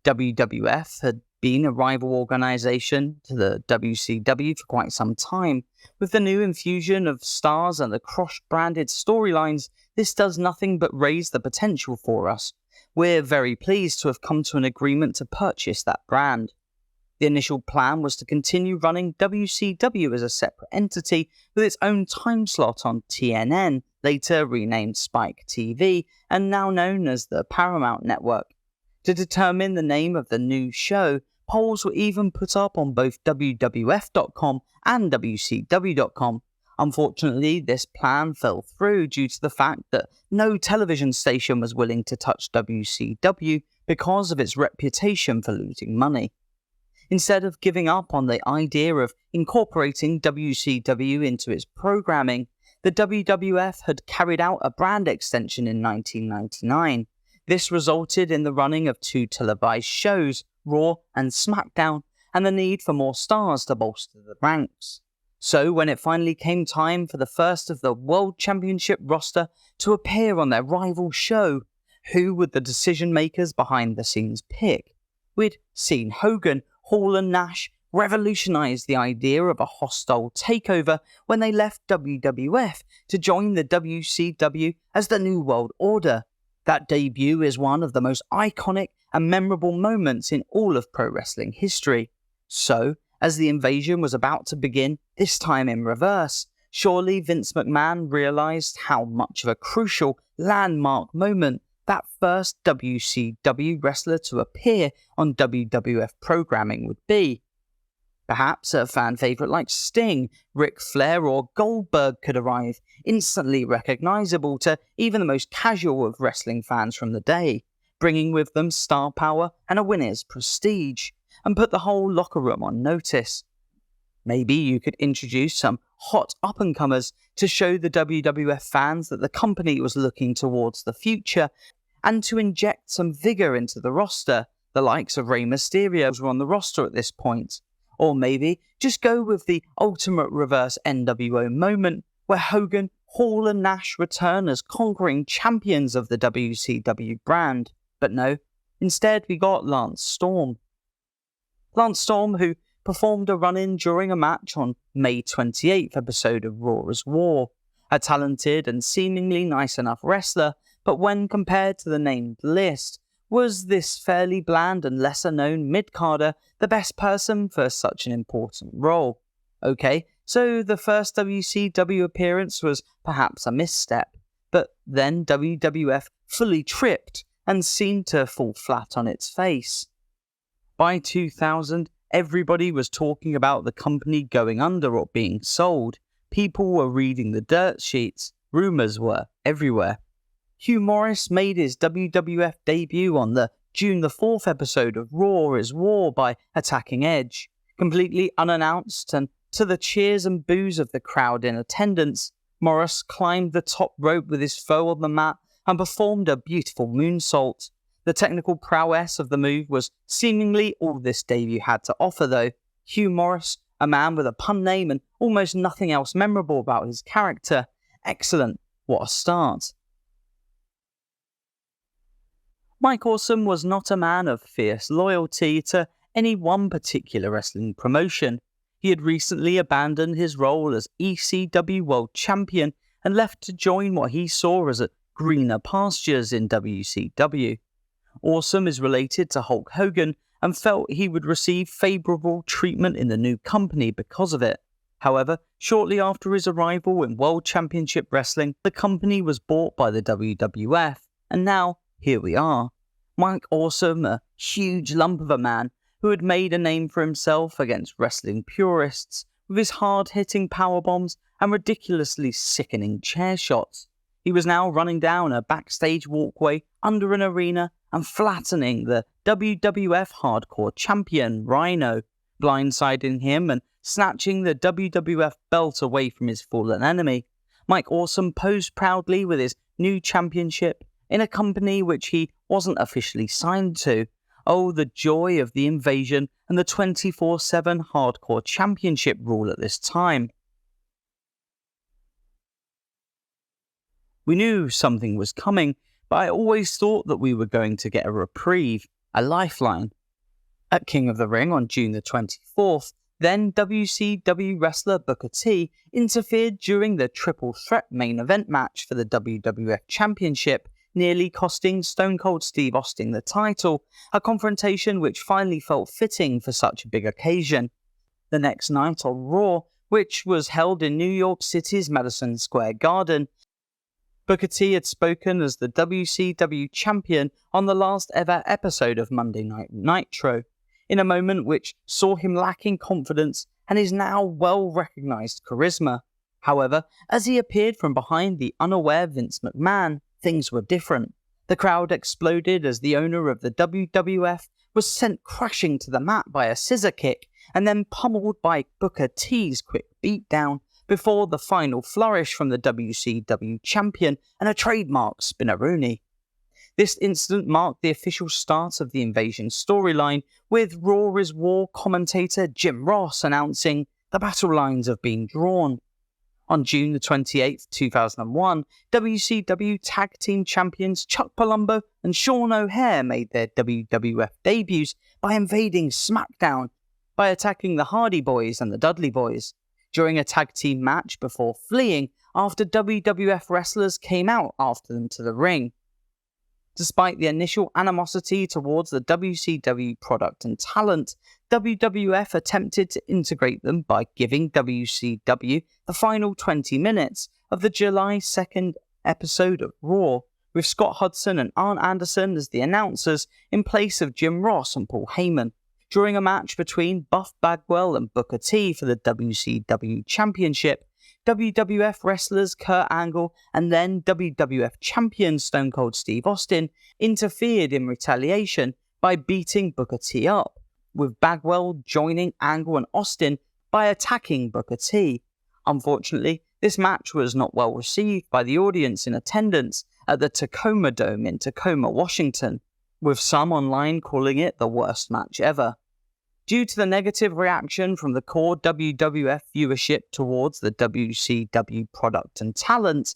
WWF had been a rival organisation to the WCW for quite some time. With the new infusion of stars and the cross-branded storylines, this does nothing but raise the potential for us. We're very pleased to have come to an agreement to purchase that brand. The initial plan was to continue running WCW as a separate entity with its own time slot on TNN, later renamed Spike TV, and now known as the Paramount Network. To determine the name of the new show, polls were even put up on both WWF.com and WCW.com. Unfortunately, this plan fell through due to the fact that no television station was willing to touch WCW because of its reputation for losing money. Instead of giving up on the idea of incorporating WCW into its programming, the WWF had carried out a brand extension in 1999. This resulted in the running of 2 televised shows, Raw and SmackDown, and the need for more stars to bolster the ranks. So when it finally came time for the first of the World Championship roster to appear on their rival show, who would the decision makers behind the scenes pick? We'd seen Hogan, Hall and Nash revolutionise the idea of a hostile takeover when they left WWF to join the WCW as the New World Order. That debut is one of the most iconic and memorable moments in all of pro wrestling history. So, as the invasion was about to begin, this time in reverse, surely Vince McMahon realised how much of a crucial landmark moment that first WCW wrestler to appear on WWF programming would be. Perhaps a fan favourite like Sting, Ric Flair or Goldberg could arrive, instantly recognisable to even the most casual of wrestling fans from the day, bringing with them star power and a winner's prestige, and put the whole locker room on notice. Maybe you could introduce some hot up-and-comers to show the WWF fans that the company was looking towards the future, and to inject some vigour into the roster. The likes of Rey Mysterio were on the roster at this point. Or maybe just go with the ultimate reverse N.W.O. moment, where Hogan, Hall and Nash return as conquering champions of the WCW brand. But no, instead we got Lance Storm. Lance Storm, who performed a run-in during a match on May 28th episode of Raw is War. A talented and seemingly nice enough wrestler, but when compared to the named list, was this fairly bland and lesser-known mid-carder the best person for such an important role? Okay, so the first WCW appearance was perhaps a misstep, but then WWF fully tripped and seemed to fall flat on its face. By 2000, everybody was talking about the company going under or being sold. People were reading the dirt sheets. Rumours were everywhere. Hugh Morris made his WWF debut on the June the 4th episode of Raw is War by attacking Edge. Completely unannounced and to the cheers and boos of the crowd in attendance, Morris climbed the top rope with his foe on the mat and performed a beautiful moonsault. The technical prowess of the move was seemingly all this debut had to offer though. Hugh Morris, a man with a pun name and almost nothing else memorable about his character. Excellent, what a start. Mike Awesome was not a man of fierce loyalty to any one particular wrestling promotion. He had recently abandoned his role as ECW World Champion and left to join what he saw as greener pastures in WCW. Awesome is related to Hulk Hogan and felt he would receive favourable treatment in the new company because of it. However, shortly after his arrival in World Championship Wrestling, the company was bought by the WWF, and now here we are. Mike Awesome, a huge lump of a man who had made a name for himself against wrestling purists with his hard-hitting powerbombs and ridiculously sickening chair shots. He was now running down a backstage walkway under an arena and flattening the WWF Hardcore Champion, Rhino, blindsiding him and snatching the WWF belt away from his fallen enemy. Mike Awesome posed proudly with his new championship in a company which he wasn't officially signed to. Oh, the joy of the invasion and the 24/7 Hardcore Championship rule at this time. We knew something was coming, but I always thought that we were going to get a reprieve, a lifeline. At King of the Ring on June the 24th, then WCW wrestler Booker T interfered during the Triple Threat main event match for the WWF Championship, nearly costing Stone Cold Steve Austin the title, a confrontation which finally felt fitting for such a big occasion. The next night on Raw, which was held in New York City's Madison Square Garden, Booker T had spoken as the WCW champion on the last ever episode of Monday Night Nitro, in a moment which saw him lacking confidence and his now well-recognised charisma. However, as he appeared from behind the unaware Vince McMahon, things were different. The crowd exploded as the owner of the WWF was sent crashing to the mat by a scissor kick and then pummeled by Booker T's quick beatdown before the final flourish from the WCW champion and a trademark spinneroonie. This incident marked the official start of the Invasion storyline, with Raw is War commentator Jim Ross announcing the battle lines have been drawn. On June the 28th, 2001, WCW Tag Team Champions Chuck Palumbo and Sean O'Haire made their WWF debuts by invading SmackDown by attacking the Hardy Boys and the Dudley Boys during a tag team match before fleeing after WWF wrestlers came out after them to the ring. Despite the initial animosity towards the WCW product and talent, WWF attempted to integrate them by giving WCW the final 20 minutes of the July 2nd episode of Raw, with Scott Hudson and Arn Anderson as the announcers in place of Jim Ross and Paul Heyman, during a match between Buff Bagwell and Booker T for the WCW Championship. WWF wrestlers Kurt Angle and then WWF champion Stone Cold Steve Austin interfered in retaliation by beating Booker T up, with Bagwell joining Angle and Austin by attacking Booker T. Unfortunately, this match was not well received by the audience in attendance at the Tacoma Dome in Tacoma, Washington, with some online calling it the worst match ever. Due to the negative reaction from the core WWF viewership towards the WCW product and talent,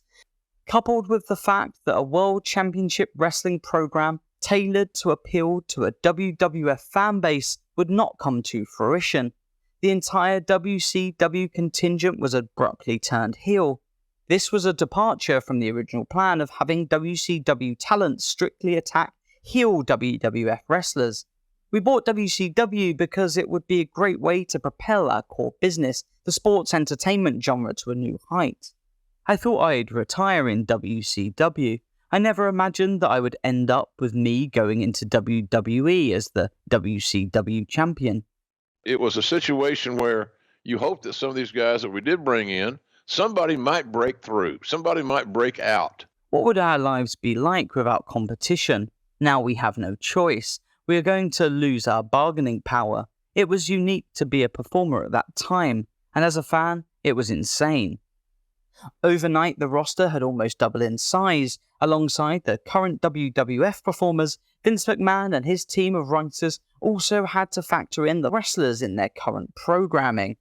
coupled with the fact that a World Championship Wrestling program tailored to appeal to a WWF fan base would not come to fruition, the entire WCW contingent was abruptly turned heel. This was a departure from the original plan of having WCW talent strictly attack heel WWF wrestlers. We bought WCW because it would be a great way to propel our core business, the sports entertainment genre, to a new height. I thought I'd retire in WCW. I never imagined that I would end up with me going into WWE as the WCW champion. It was a situation where you hoped that some of these guys that we did bring in, somebody might break through, somebody might break out. What would our lives be like without competition? Now we have no choice. We are going to lose our bargaining power. It was unique to be a performer at that time, and as a fan, it was insane. Overnight, the roster had almost doubled in size. Alongside the current WWF performers, Vince McMahon and his team of writers also had to factor in the wrestlers in their current programming.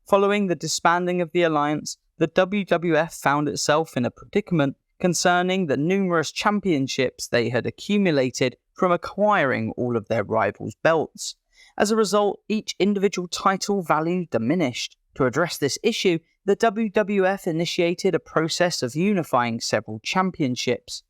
Following the disbanding of the Alliance, the WWF found itself in a predicament concerning the numerous championships they had accumulated from acquiring all of their rivals' belts. As a result, each individual title value diminished. To address this issue, the WWF initiated a process of unifying several championships.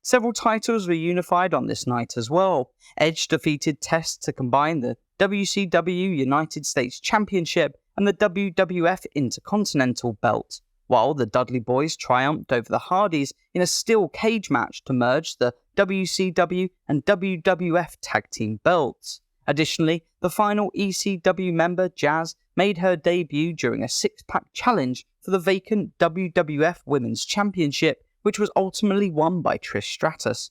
Several titles were unified on this night as well. Edge defeated Test to combine the WCW United States Championship and the WWF Intercontinental Belt, while the Dudley Boys triumphed over the Hardys in a steel cage match to merge the WCW and WWF Tag Team belts. Additionally, the final ECW member, Jazz, made her debut during a six-pack challenge for the vacant WWF Women's Championship, which was ultimately won by Trish Stratus.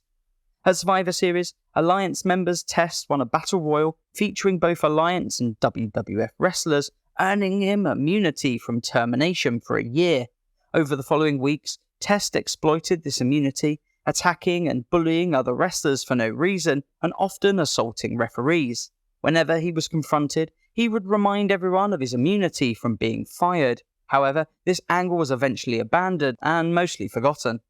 At Survivor Series, Alliance members Test won a Battle Royal featuring both Alliance and WWF wrestlers, earning him immunity from termination for a year. Over the following weeks, Test exploited this immunity, attacking and bullying other wrestlers for no reason and often assaulting referees. Whenever he was confronted, he would remind everyone of his immunity from being fired. However, this angle was eventually abandoned and mostly forgotten.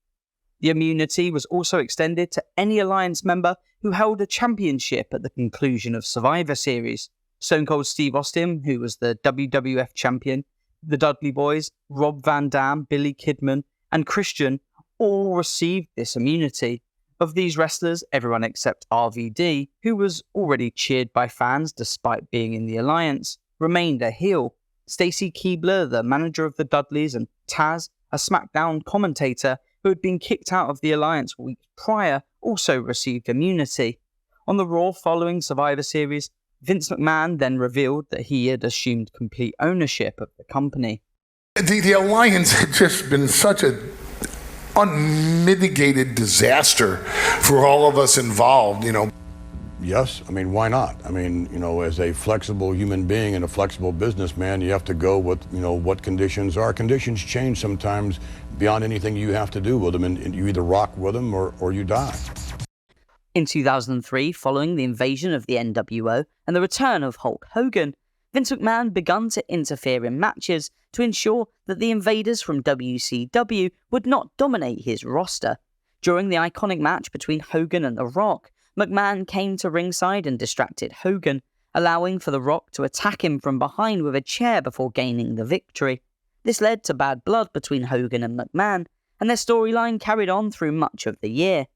The immunity was also extended to any Alliance member who held a championship at the conclusion of Survivor Series. Stone Cold Steve Austin, who was the WWF champion, the Dudley Boys, Rob Van Dam, Billy Kidman, and Christian all received this immunity. Of these wrestlers, everyone except RVD, who was already cheered by fans despite being in the Alliance, remained a heel. Stacy Keibler, the manager of the Dudleys, and Taz, a SmackDown commentator who had been kicked out of the Alliance weeks prior, also received immunity. On the Raw following Survivor Series, Vince McMahon then revealed that he had assumed complete ownership of the company. The Alliance had just been such a unmitigated disaster for all of us involved, Yes, I mean, why not? I mean, as a flexible human being and a flexible businessman, you have to go with, what conditions are. Conditions change sometimes beyond anything you have to do with them, and you either rock with them or you die. In 2003, following the invasion of the NWO and the return of Hulk Hogan, Vince McMahon began to interfere in matches to ensure that the invaders from WCW would not dominate his roster. During the iconic match between Hogan and The Rock, McMahon came to ringside and distracted Hogan, allowing for The Rock to attack him from behind with a chair before gaining the victory. This led to bad blood between Hogan and McMahon, and their storyline carried on through much of the year.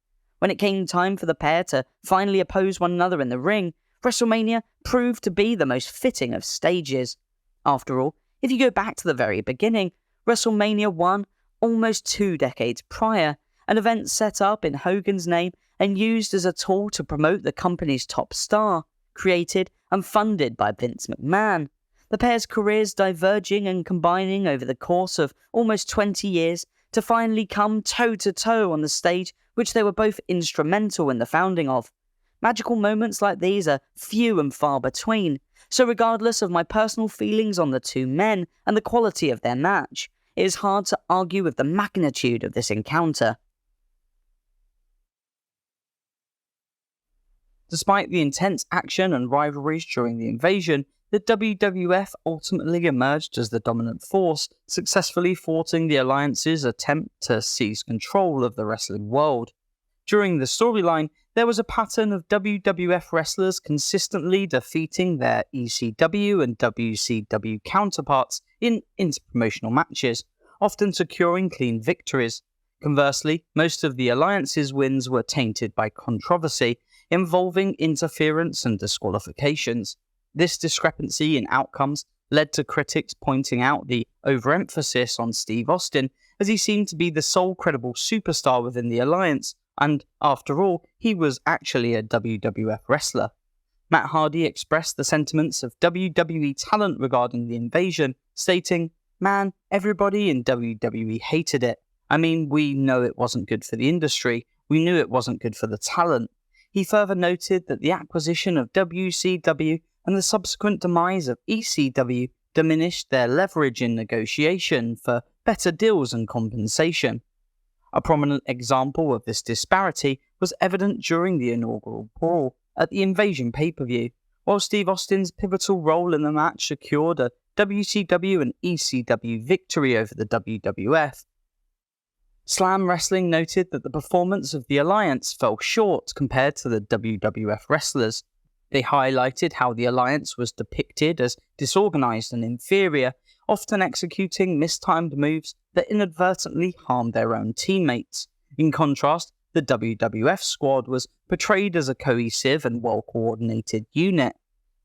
When it came time for the pair to finally oppose one another in the ring, WrestleMania proved to be the most fitting of stages. After all, if you go back to the very beginning, WrestleMania 1, almost 2 decades prior, an event set up in Hogan's name and used as a tool to promote the company's top star, created and funded by Vince McMahon. The pair's careers diverging and combining over the course of almost 20 years to finally come toe-to-toe on the stage which they were both instrumental in the founding of. Magical moments like these are few and far between, so regardless of my personal feelings on the two men and the quality of their match, it is hard to argue with the magnitude of this encounter. Despite the intense action and rivalries during the invasion, the WWF ultimately emerged as the dominant force, successfully thwarting the Alliance's attempt to seize control of the wrestling world. During the storyline, there was a pattern of WWF wrestlers consistently defeating their ECW and WCW counterparts in interpromotional matches, often securing clean victories. Conversely, most of the Alliance's wins were tainted by controversy, involving interference and disqualifications. This discrepancy in outcomes led to critics pointing out the overemphasis on Steve Austin, as he seemed to be the sole credible superstar within the Alliance, and, after all, he was actually a WWF wrestler. Matt Hardy expressed the sentiments of WWE talent regarding the invasion, stating, Man, everybody in WWE hated it. I mean, we know it wasn't good for the industry. We knew it wasn't good for the talent. He further noted that the acquisition of WCW and the subsequent demise of ECW diminished their leverage in negotiation for better deals and compensation. A prominent example of this disparity was evident during the inaugural brawl at the Invasion pay-per-view, while Steve Austin's pivotal role in the match secured a WCW and ECW victory over the WWF. Slam Wrestling noted that the performance of the Alliance fell short compared to the WWF wrestlers. They highlighted how the Alliance was depicted as disorganized and inferior, often executing mistimed moves that inadvertently harmed their own teammates. In contrast, the WWF squad was portrayed as a cohesive and well-coordinated unit.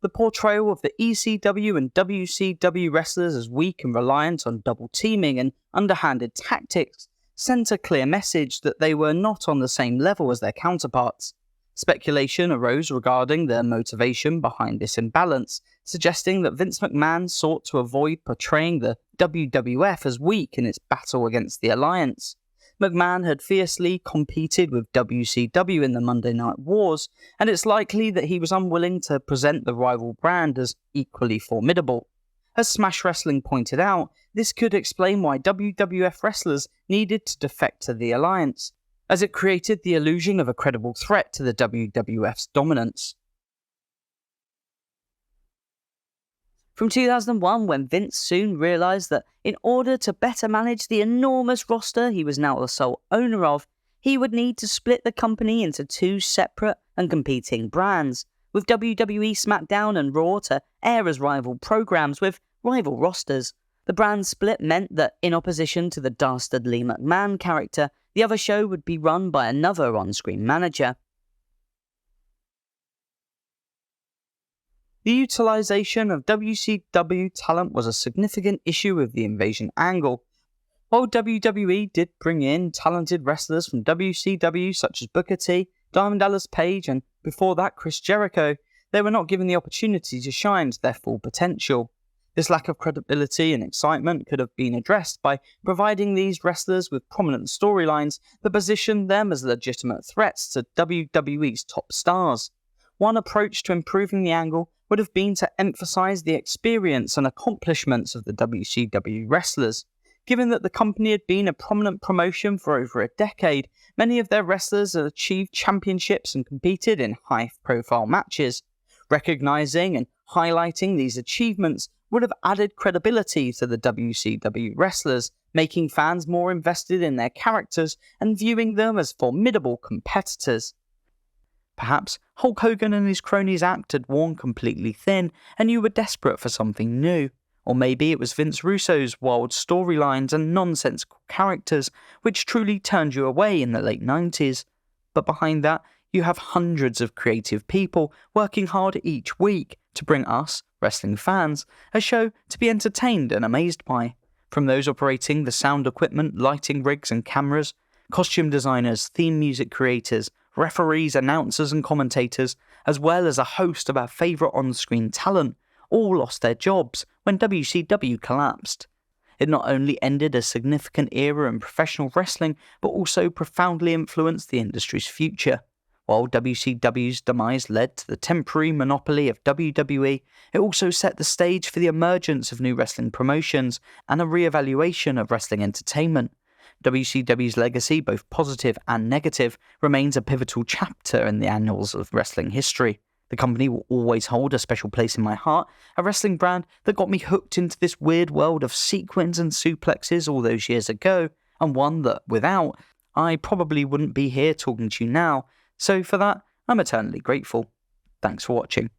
The portrayal of the ECW and WCW wrestlers as weak and reliant on double-teaming and underhanded tactics sent a clear message that they were not on the same level as their counterparts. Speculation arose regarding their motivation behind this imbalance, suggesting that Vince McMahon sought to avoid portraying the WWF as weak in its battle against the Alliance. McMahon had fiercely competed with WCW in the Monday Night Wars, and it's likely that he was unwilling to present the rival brand as equally formidable. As Smash Wrestling pointed out, this could explain why WWF wrestlers needed to defect to the Alliance, as it created the illusion of a credible threat to the WWF's dominance. From 2001, when Vince soon realised that in order to better manage the enormous roster he was now the sole owner of, he would need to split the company into two separate and competing brands, with WWE SmackDown and Raw to air as rival programs with rival rosters. The brand split meant that, in opposition to the dastardly McMahon character, the other show would be run by another on-screen manager. The utilisation of WCW talent was a significant issue with the Invasion angle. While WWE did bring in talented wrestlers from WCW such as Booker T, Diamond Dallas Page, and before that Chris Jericho, they were not given the opportunity to shine to their full potential. This lack of credibility and excitement could have been addressed by providing these wrestlers with prominent storylines that positioned them as legitimate threats to WWE's top stars. One approach to improving the angle would have been to emphasise the experience and accomplishments of the WCW wrestlers. Given that the company had been a prominent promotion for over a decade, many of their wrestlers had achieved championships and competed in high-profile matches. Recognising and highlighting these achievements would have added credibility to the WCW wrestlers, making fans more invested in their characters and viewing them as formidable competitors. Perhaps Hulk Hogan and his cronies' act had worn completely thin and you were desperate for something new. Or maybe it was Vince Russo's wild storylines and nonsensical characters which truly turned you away in the late 90s. But behind that, you have hundreds of creative people working hard each week to bring us, wrestling fans, a show to be entertained and amazed by. From those operating the sound equipment, lighting rigs and cameras, costume designers, theme music creators, referees, announcers and commentators, as well as a host of our favourite on-screen talent, all lost their jobs when WCW collapsed. It not only ended a significant era in professional wrestling, but also profoundly influenced the industry's future. While WCW's demise led to the temporary monopoly of WWE, it also set the stage for the emergence of new wrestling promotions and a re-evaluation of wrestling entertainment. WCW's legacy, both positive and negative, remains a pivotal chapter in the annals of wrestling history. The company will always hold a special place in my heart, a wrestling brand that got me hooked into this weird world of sequins and suplexes all those years ago, and one that, without, I probably wouldn't be here talking to you now. So for that, I'm eternally grateful. Thanks for watching.